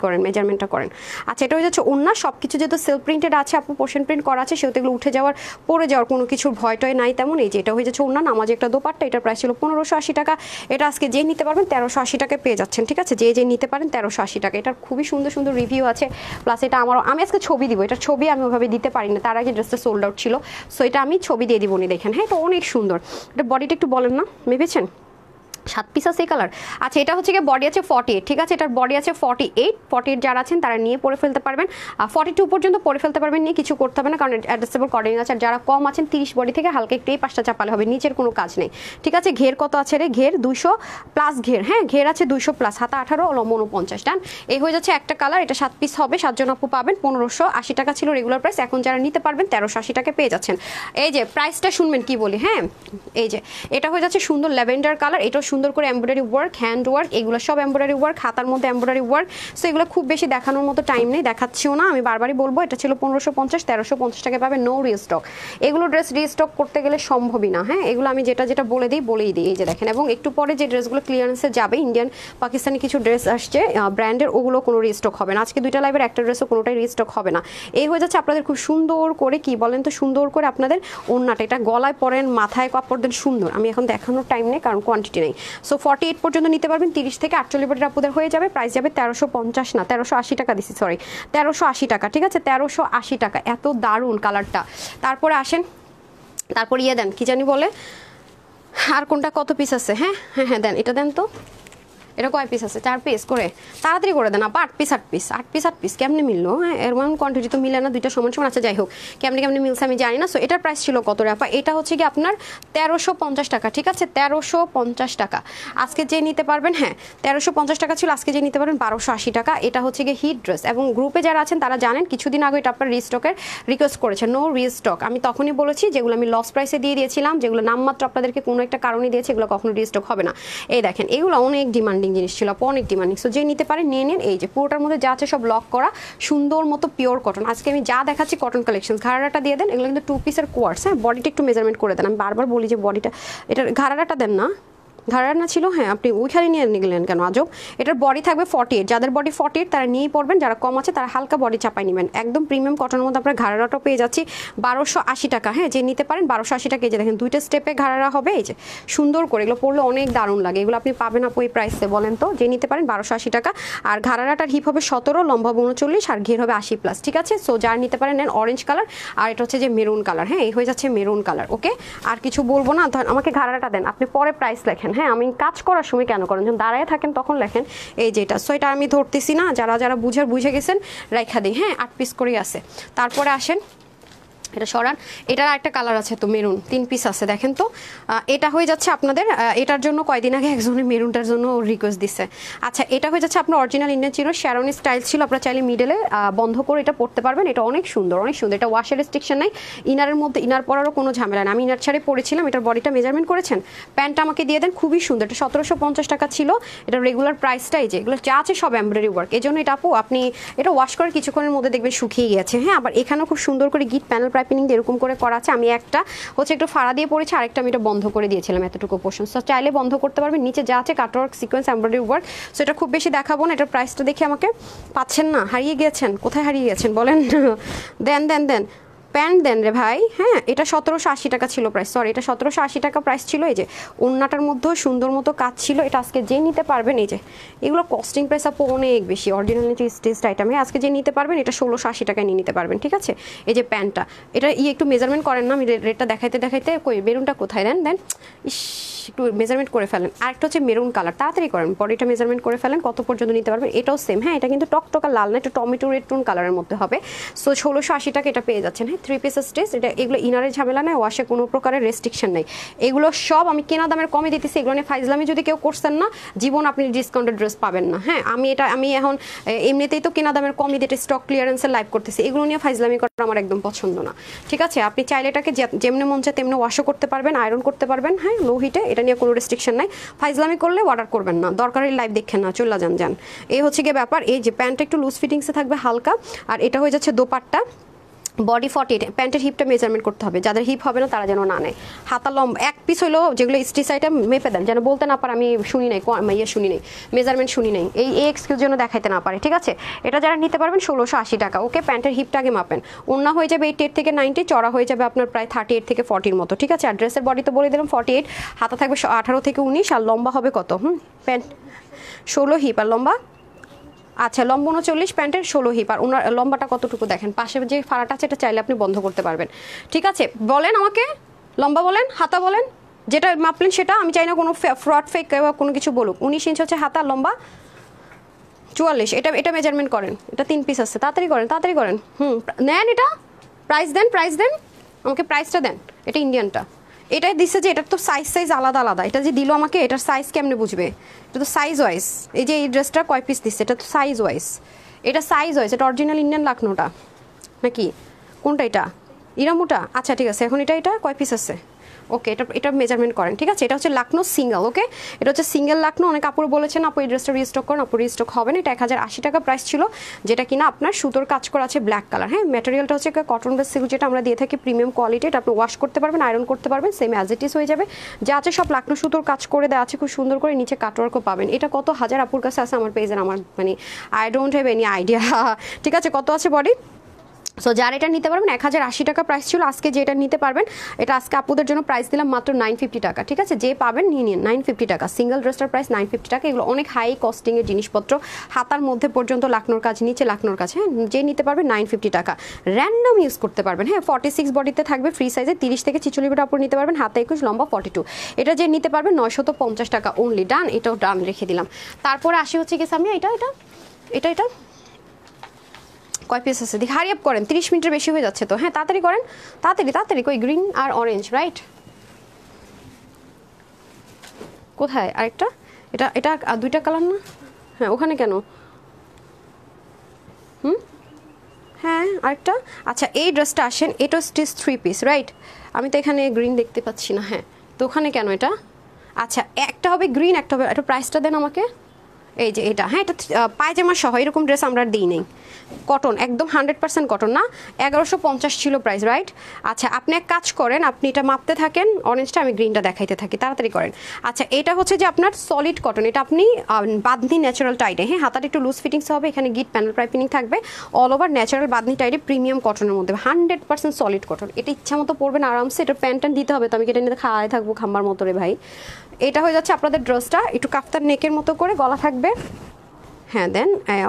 করেন মেজারমেন্টটা করেন। আচ্ছা, এটা হয়ে যাচ্ছে অন্য, সব কিছু যেহেতু সেলফ প্রিন্টেড আছে আপু, পোর্শন প্রিন্ট করা আছে, সেহেতু এগুলো উঠে যাওয়ার পরে যাওয়ার কোনো কিছুর ভয়টয় নাই তেমন। এই যে এটা হয়ে যাচ্ছে অন্য, নামাজে একটা দোপাট্টা, এটার প্রাইস ছিল 1580 টাকা, এটা আজকে যে নিতে পারবেন 1380 টাকায় পেয়ে যাচ্ছেন। ঠিক আছে, যে নিতে পারেন 1380 টাকা। এটার খুবই সুন্দর সুন্দর রিভিউ আছে, প্লাস এটা আমি আজকে ছবি দিব, এটার ছবি আমি ওভাবে দিতে পারি না, তার আগে ড্রেসটা সোল্ড আউট ছিল। সো এটা আমি ছবি দিয়ে দিব, নি দেখেন। হ্যাঁ, এটা অনেক সুন্দর, এটা বডিটা একটু বলেন না, ভেবেছেন 7 পিস আছে এই কালার। আচ্ছা, এটা হচ্ছে গিয়ে বডি আছে 48। ঠিক আছে, এটার বডি আছে 48 যারা আছেন তারা নিয়ে পরে ফেলতে পারবেন, 42 পর্যন্ত পরে ফেলতে পারবেন, নিয়ে কিছু করতে হবে না, কারণ অ্যাডজাস্টেবল কর্ডিং আছে। আর যারা কম আছেন 30 বডি থেকে হালকা একটু এই পাশটা চাপালে হবে, নিচের কোনো কাজ নেই। ঠিক আছে, ঘের কত আছে রে, ঘের 200 প্লাস ঘের। হ্যাঁ, ঘের আছে 200 প্লাস, হাতা 18, লম্বা 49। ডান, এই হয়ে যাচ্ছে একটা কালার, এটা 7 পিস হবে, 7 জন আপু পাবেন। 1580 টাকা ছিল রেগুলার প্রাইস, এখন যারা নিতে পারবেন 1380 টাকা পেয়ে যাচ্ছেন। এই যে প্রাইসটা শুনবেন কি বলি। হ্যাঁ, এই যে এটা হয়ে যাচ্ছে সুন্দর ল্যাভেন্ডার কালার, এটাও সুন্দর করে এমব্রয়ডারি ওয়ার্ক, হ্যান্ড ওয়ার্ক, এগুলো সব এমব্রয়ডারি ওয়ার্ক, হাতার মধ্যে এমব্রয়ডারি ওয়ার্ক। সো এগুলো খুব বেশি দেখানোর মতো টাইম নেই, দেখাচ্ছিও না, আমি বারবারই বলবো। এটা ছিল 1550, 1350 টাকা পাবে, নো রিস্টক। এগুলো ড্রেস রিস্টক করতে গেলে সম্ভবই না। হ্যাঁ, এগুলো আমি যেটা যেটা বলেই দিই, এই যে দেখেন। এবং একটু পরে যে ড্রেসগুলো ক্লিয়ারেন্সে যাবে, ইন্ডিয়ান পাকিস্তানি কিছু ড্রেস আসছে ব্র্যান্ডের, ওগুলো কোনো রিস্টক হবে না। আজকে দুইটা লাইভের একটা ড্রেসও কোনোটাই রিস্টক হবে না। এই হয়ে যাচ্ছে আপনাদের খুব সুন্দর করে, কি বলেন তো, সুন্দর করে আপনাদের ওড়নাটা, এটা গলায় পরেন, মাথায় কাপড় দেন, সুন্দর। আমি এখন দেখানোর টাইম নেই কারণ কোয়ান্টিটি নেই। সো 48 পর্যন্ত নিতে পারবেন, 30 থেকে 48 বছর আপনাদের হয়ে যাবে। প্রাইস যাবে 1350 না, 1380 টাকা দিছি, সরি 1380 টাকা, ঠিক আছে, 1380 টাকা। এত দারুণ কালারটা। তারপরে আসেন, তারপর ইয়ে দেন, কি জানি বলে, আর কোনটা কত পিস আছে? হ্যাঁ হ্যাঁ হ্যাঁ, দেন এটা, দেন তো। এটা কয় পিস আছে? 4 পিস করে, তাড়াতাড়ি করে দেন আপা। 8 পিস 8 পিস 8 পিস 8 পিস কেমনে মিললো? হ্যাঁ, এর মানে কোয়ান্টিটি তো মিলে না, দুইটা সমান সমান। আচ্ছা যাই হোক, কেমনে কেমনে মিলছে আমি জানি না। সো এটার প্রাইস ছিল কত রে আপা? এটা হচ্ছে কি আপনার 1350 টাকা, ঠিক আছে, 1350 টাকা। আজকে যে নিতে পারবেন, হ্যাঁ 1350 টাকা ছিল, আজকে যে নিতে পারবেন 1280 টাকা। এটা হচ্ছে গিয়ে হিট ড্রেস, এবং গ্রুপে যারা আছেন তারা জানেন কিছুদিন আগে এটা আপনার রিস্টকের রিকোয়েস্ট করেছে, নো রিস্টক। আমি তখনই বলেছি, যেগুলো আমি লস প্রাইসে দিয়ে দিয়েছিলাম, যেগুলো নামমাত্র আপনাদেরকে কোনো একটা কারণে দিয়েছি, এগুলো কখনো রিস্টক হবে না। এই দেখেন, এগুলো অনেক ডিমান্ডিং জিনিস ছিল, অনেক ডিমান্ডিং। সো যে নিতে পারেন নিয়ে নিন। এই যে পুরোটার মধ্যে যা আছে সব লক করা, সুন্দর মতো পিওর কটন। আজকে আমি যা দেখাচ্ছি কটন কালেকশন। ঘাড়াটা দিয়ে দেন, এগুলো কিন্তু 2 পিসের কোয়ার্স। হ্যাঁ, বডিটা একটু মেজারমেন্ট করে দেন। আমি বারবার বলি যে বডিটা, এটার ঘাড়াটা দেন না, ঘাড়া না ছিল, হ্যাঁ আপনি ওইখানে নিয়ে নিলেন কেন, আজব। এটার বডি থাকবে 48, যাদের বডি 48 তারা নিয়েই পড়বেন, যারা কম আছে তারা হালকা বডি চাপাই নেবেন। একদম প্রিমিয়াম কটনের মধ্যে আপনার ঘাড়াটাও পেয়ে যাচ্ছি 1280 টাকা। হ্যাঁ, যে নিতে পারেন 1280 টাকা। এই যে দেখেন, দুইটা স্টেপে ঘাড়া হবে, এই যে সুন্দর করে, এগুলো পরলে অনেক দারুণ লাগে। এগুলো আপনি পাবেন আপু এই প্রাইসে, বলেন তো? যে নিতে পারেন 1280 টাকা। আর ঘাড়াটার হিপ হবে 17, লম্বা 39, আর ঘের হবে 80+, ঠিক আছে। সো যার নিতে পারেন নেন অরেঞ্জ কালার, আর এটা হচ্ছে যে মেরুন কালার। হ্যাঁ, এই হয়ে যাচ্ছে মেরুন কালার। ওকে, আর কিছু বলবো না, আমাকে ঘাড়াটা দেন, আপনি পরে প্রাইস লেখেন। হ্যাঁ, আমি কাজ করার সময় কেন করেন, যখন দাঁড়ায় থাকেন তখন লেখেন। এই যেটা, সো এটা আমি ধরতেছি না, যারা যারা বুঝে গেছেন রাইখা দিই। হ্যাঁ, 8 পিস করেই আছে। তারপরে আসেন, এটা সরান। এটার একটা কালার আছে তো মেরুন, 3 পিস আছে, দেখেন তো। এটা হয়ে যাচ্ছে আপনাদের, এটার জন্য কয়দিন আগে একজনের মেরুনটার জন্য রিকোয়েস্ট দিচ্ছে। আচ্ছা, এটা হয়ে যাচ্ছে আপনার অরিজিনাল ইন্ডিয়ান ছিল, শ্যারনি স্টাইল ছিল। আপনারা চাইলে মিডলে বন্ধ করে এটা পড়তে পারবেন। এটা অনেক সুন্দর, অনেক সুন্দর। এটা ওয়াশের রেস্ট্রিকশন নাই, ইনারের মধ্যে ইনার পরারও কোনো ঝামেলা না। আমি ইনার ছাড়ে পরেছিলাম। এটার বডিটা মেজারমেন্ট করেছেন, প্যান্টটা আমাকে দিয়ে দেন, খুবই সুন্দর। এটা 1750 টাকা ছিল। এটা রেগুলার প্রাইসটা, এই যে এগুলো যা আছে সব এমব্রয়ডারি ওয়ার্ক। এই জন্য এটা আপু আপনি এটা ওয়াশ করে কিছুক্ষণের মধ্যে দেখবেন শুকিয়ে গেছে। হ্যাঁ, আবার এখানেও খুব সুন্দর করে গিট প্যানেল পাইপিং দিয়ে এরকম করে করা আছে। আমি একটা হচ্ছে একটু ফাড়া দিয়ে পড়েছি, আরেকটা আমি এটা বন্ধ করে দিয়েছিলাম, এতটুকু পোর্শন। সো চাইলে বন্ধ করতে পারবেন। নিচে যা আছে cutwork, sequence, embroidery work. So এটা খুব বেশি দেখাবো না। এটার প্রাইসটা দেখে আমাকে পাচ্ছেন না, হারিয়ে গিয়েছেন, কোথায় হারিয়ে গেছেন বলেন? দেন দেন দেন, প্যান্ট দেন রে ভাই। হ্যাঁ, এটা 1780 টাকা ছিল প্রাইস, সরি এটা 1780 টাকা প্রাইস ছিল। এই যে ওড়নাটার মধ্যেও সুন্দর মতো কাজ ছিল। এটা আজকে যে নিতে পারবেন, এই যে এগুলো কস্টিং প্রাইস আপু অনেক বেশি, অরিজিনাল স্টেজড আইটেম। আজকে যে নিতে পারবেন এটা 1680 টাকায় নিয়ে নিতে পারবেন, ঠিক আছে। এই যে প্যান্টটা, এটা একটু মেজারমেন্ট করেন না, আমি রেটটা দেখাইতে দেখাইতে কই বেরুনটা কোথায়, দেন দেন, ইস একটু মেজারমেন্ট করে ফেলেন। আরেকটা হচ্ছে মেরুন কালার, তাড়াতাড়ি করেন, বডিটা মেজারমেন্ট করে ফেলেন কত পর্যন্ত নিতে পারবেন। এটাও সেম। হ্যাঁ, এটা কিন্তু টকটকা লাল না, এটা টমেটো রেড টোন কালারের মধ্যে হবে। সো 1680 টাকা এটা পেয়ে যাচ্ছেন। হ্যাঁ, 3 পিসের স্টেজ। এটা এগুলো ইনারের ঝামেলা নেই, ওয়াশে কোনো প্রকারের রেস্ট্রিকশন নেই। এগুলো সব আমি কেনা দামের কমে দিতেছি। এগুলো নিয়ে ফাইজলামি যদি কেউ করছেন না, জীবন আপনি ডিসকাউন্টেড ড্রেস পাবেন না। হ্যাঁ, আমি এখন এমনিতেই তো কেনা দামের কমে দিয়ে স্টক ক্লিয়ারেন্সের লাইভ করতেছি। এগুলো নিয়ে ফাইজলামি করা আমার একদম পছন্দ না, ঠিক আছে। আপনি চাইলে এটাকে যেমনি মন চায় তেমনি ওয়াশও করতে পারবেন, আয়রন করতে পারবেন। হ্যাঁ, লো হিটে, এটা নিয়ে কোনো রেস্ট্রিকশন নাই। ফাইজলামি করলে অর্ডার করবেন না, দরকারি লাইভ দেখেন না, চলে যান। এই হচ্ছে গিয়ে ব্যাপার। এই যে প্যান্টটা একটু লুজ ফিটিংসে থাকবে হালকা, আর এটা হয়ে যাচ্ছে দোপাট্টা, বডি 48। প্যান্টের হিপটা মেজারমেন্ট করতে হবে, যাদের হিপ হবে না তারা যেন না নেয়। হাতা লম্বা 1 পিস হলো, যেগুলো স্টিচ আইটেম মেপে দেন, যেন বলতে না পারে আমি শুনি নাই, শুনি নাই, মেজারমেন্ট শুনি নাই, এই এক্সকিউজ যেন দেখাইতে না পারে, ঠিক আছে। এটা যারা নিতে পারবেন 1680 টাকা। ওকে, প্যান্টের হিপটা আগে মাপেন। ওড়না হয়ে যাবে 88 থেকে 90, চড়া হয়ে যাবে আপনার প্রায় 38 থেকে 40 মতো, ঠিক আছে। আর ড্রেসের বডি তো বলে দিলাম 48, হাতা থাকবে 18 থেকে 19, আর লম্বা হবে কত? প্যান্ট 16 হিপ, আর লম্বা আচ্ছা লম্বা 39, প্যান্টের 16 হিপ। আর ওনার লম্বাটা কতটুকু দেখেন, পাশে যে ফাড়াটা আছে এটা চাইলে আপনি বন্ধ করতে পারবেন, ঠিক আছে। বলেন আমাকে, লম্বা বলেন, হাতা বলেন, যেটা মাপলেন সেটা। আমি চাই না কোনো ফ্রড ফেক কোনো কিছু বলুক। 19 ইঞ্চ হচ্ছে হাতা, লম্বা 44। এটা মেজারমেন্ট করেন। এটা 3 পিস আছে, তাড়াতাড়ি করেন। নেন, এটা প্রাইস দেন আমাকে, প্রাইসটা দেন। এটা ইন্ডিয়ানটা, এটাই দিচ্ছে যে এটার তো সাইজ আলাদা। এটা যে দিল আমাকে, এটার সাইজ কেমনে বুঝবে? এটা তো সাইজ ওয়াইজ। এই যে এই ড্রেসটা কয় পিস দিচ্ছে, এটা তো সাইজ ওয়াইজ। এটা এটা অরিজিনাল ইন্ডিয়ান লাখনোটা নাকি কোনটা? এটা ইরামুটা। আচ্ছা ঠিক আছে, এখন এটা কয় পিস আছে? ওকে, এটা মেজারমেন্ট করেন, ঠিক আছে? এটা হচ্ছে লাকনো সিঙ্গেল, ওকে? এটা হচ্ছে সিঙ্গেল লাকনো। অনেক আপুর বলেছেন আপু এই ড্রেসটা রিস্টক করেন, আপু রিস্টক হবে না। এটা 1080 টাকা প্রাইস ছিল, যেটা কিনা আপনার সুতোর কাজ করা আছে ব্ল্যাক কালার, হ্যাঁ? ম্যাটেরিয়ালটা হচ্ছে কটন বেস সিল্ক, যেটা আমরা দিয়ে থাকি প্রিমিয়াম কোয়ালিটি। এটা আপনি ওয়াশ করতে পারবেন, আয়রন করতে পারবেন, সেম অ্যাজ ইট ইজ হয়ে যাবে। যা আছে সব লাকনো সুতোর কাজ করে দেওয়া আছে, খুব সুন্দর করে নিচে কাটওয়ার্কও পাবেন। এটা কত হাজার আপুর কাছে আছে আমার পেজের, আমার মানে I don't have any idea, ঠিক আছে? কত আছে বডি? সো যার এটা নিতে পারবেন 1080 টাকা প্রাইস ছিল, আজকে যেটা নিতে পারবেন এটা আজকে আপুদের জন্য প্রাইস দিলাম মাত্র 950 টাকা, ঠিক আছে? যে পাবেন নিয়ে নিন, 950 টাকা সিঙ্গেল ড্রেসটার প্রাইস 950 টাকা। এগুলো অনেক হাই কস্টিংয়ের জিনিসপত্র, হাতার মধ্যে পর্যন্ত লাকনোর কাজ, নিচে লাকনোর কাজ, হ্যাঁ? যে নিতে পারবেন 950 টাকা, র্যান্ডম ইউজ করতে পারবেন, হ্যাঁ? 46 বডিতে থাকবে, ফ্রি সাইজে 30 থেকে 46 বডি আপুর নিতে পারবেন, হাতে 21, লম্বা 42। এটা যে নিতে পারবেন 950 টাকা অনলি, ডান। এটাও ডান রেখে দিলাম। তারপরে আসি হচ্ছে কি সামনে, এটা এটা এটা এটা কয় পিস আছে দেখি, হারি আপ করেন, 30 মিনিটের বেশি হয়ে যাচ্ছে তো, হ্যাঁ? তাড়াতাড়ি করেন, তাড়াতাড়ি তাড়াতাড়ি। কই গ্রিন আর অরেঞ্জ, রাইট? কোথায় আরেকটা? এটা এটা দুইটা কালার না? হ্যাঁ, ওখানে কেন? হ্যাঁ আরেকটা। আচ্ছা এই ড্রেসটা আসেন, এটা স্টিচ 3 পিস, রাইট? আমি তো এখানে গ্রিন দেখতে পাচ্ছি না, হ্যাঁ? তো ওখানে কেন এটা? আচ্ছা একটা হবে গ্রিন, একটা হবে, এটা প্রাইসটা দেন আমাকে। এই যে এটা, হ্যাঁ? এটা পায়জামা সহ এরকম ড্রেস আমরা দিই নেই, কটন, একদম 100% কটন না? 1150 ছিল প্রাইস, রাইট? আচ্ছা আপনি এক কাজ করেন, আপনি এটা মাপতে থাকেন অরেঞ্জটা, আমি গ্রিনটা দেখাইতে থাকি, তাড়াতাড়ি করেন। আচ্ছা এটা হচ্ছে যে আপনার সলিড কটন, এটা আপনি বাঁধনি ন্যাচারাল টাইডে, হ্যাঁ? হাতাটা একটু লুজ ফিটিংস হবে, এখানে গিট প্যানেল পাইপিং থাকবে, all over natural bandhani টাইডে premium কটনের মধ্যে 100% সলিড কটন। এটা ইচ্ছা মতো পরবেন আরামসে, এটা প্যান্ট দিতে হবে তো আমি এটা নিয়ে খাওয়াই থাকবো খাম্বার মতো রে ভাই। এটা হয়ে যাচ্ছে আপনাদের ড্রেসটা, একটু কাফতার নেকের মতো করে গলা থাকবে, হ্যাঁ? দেন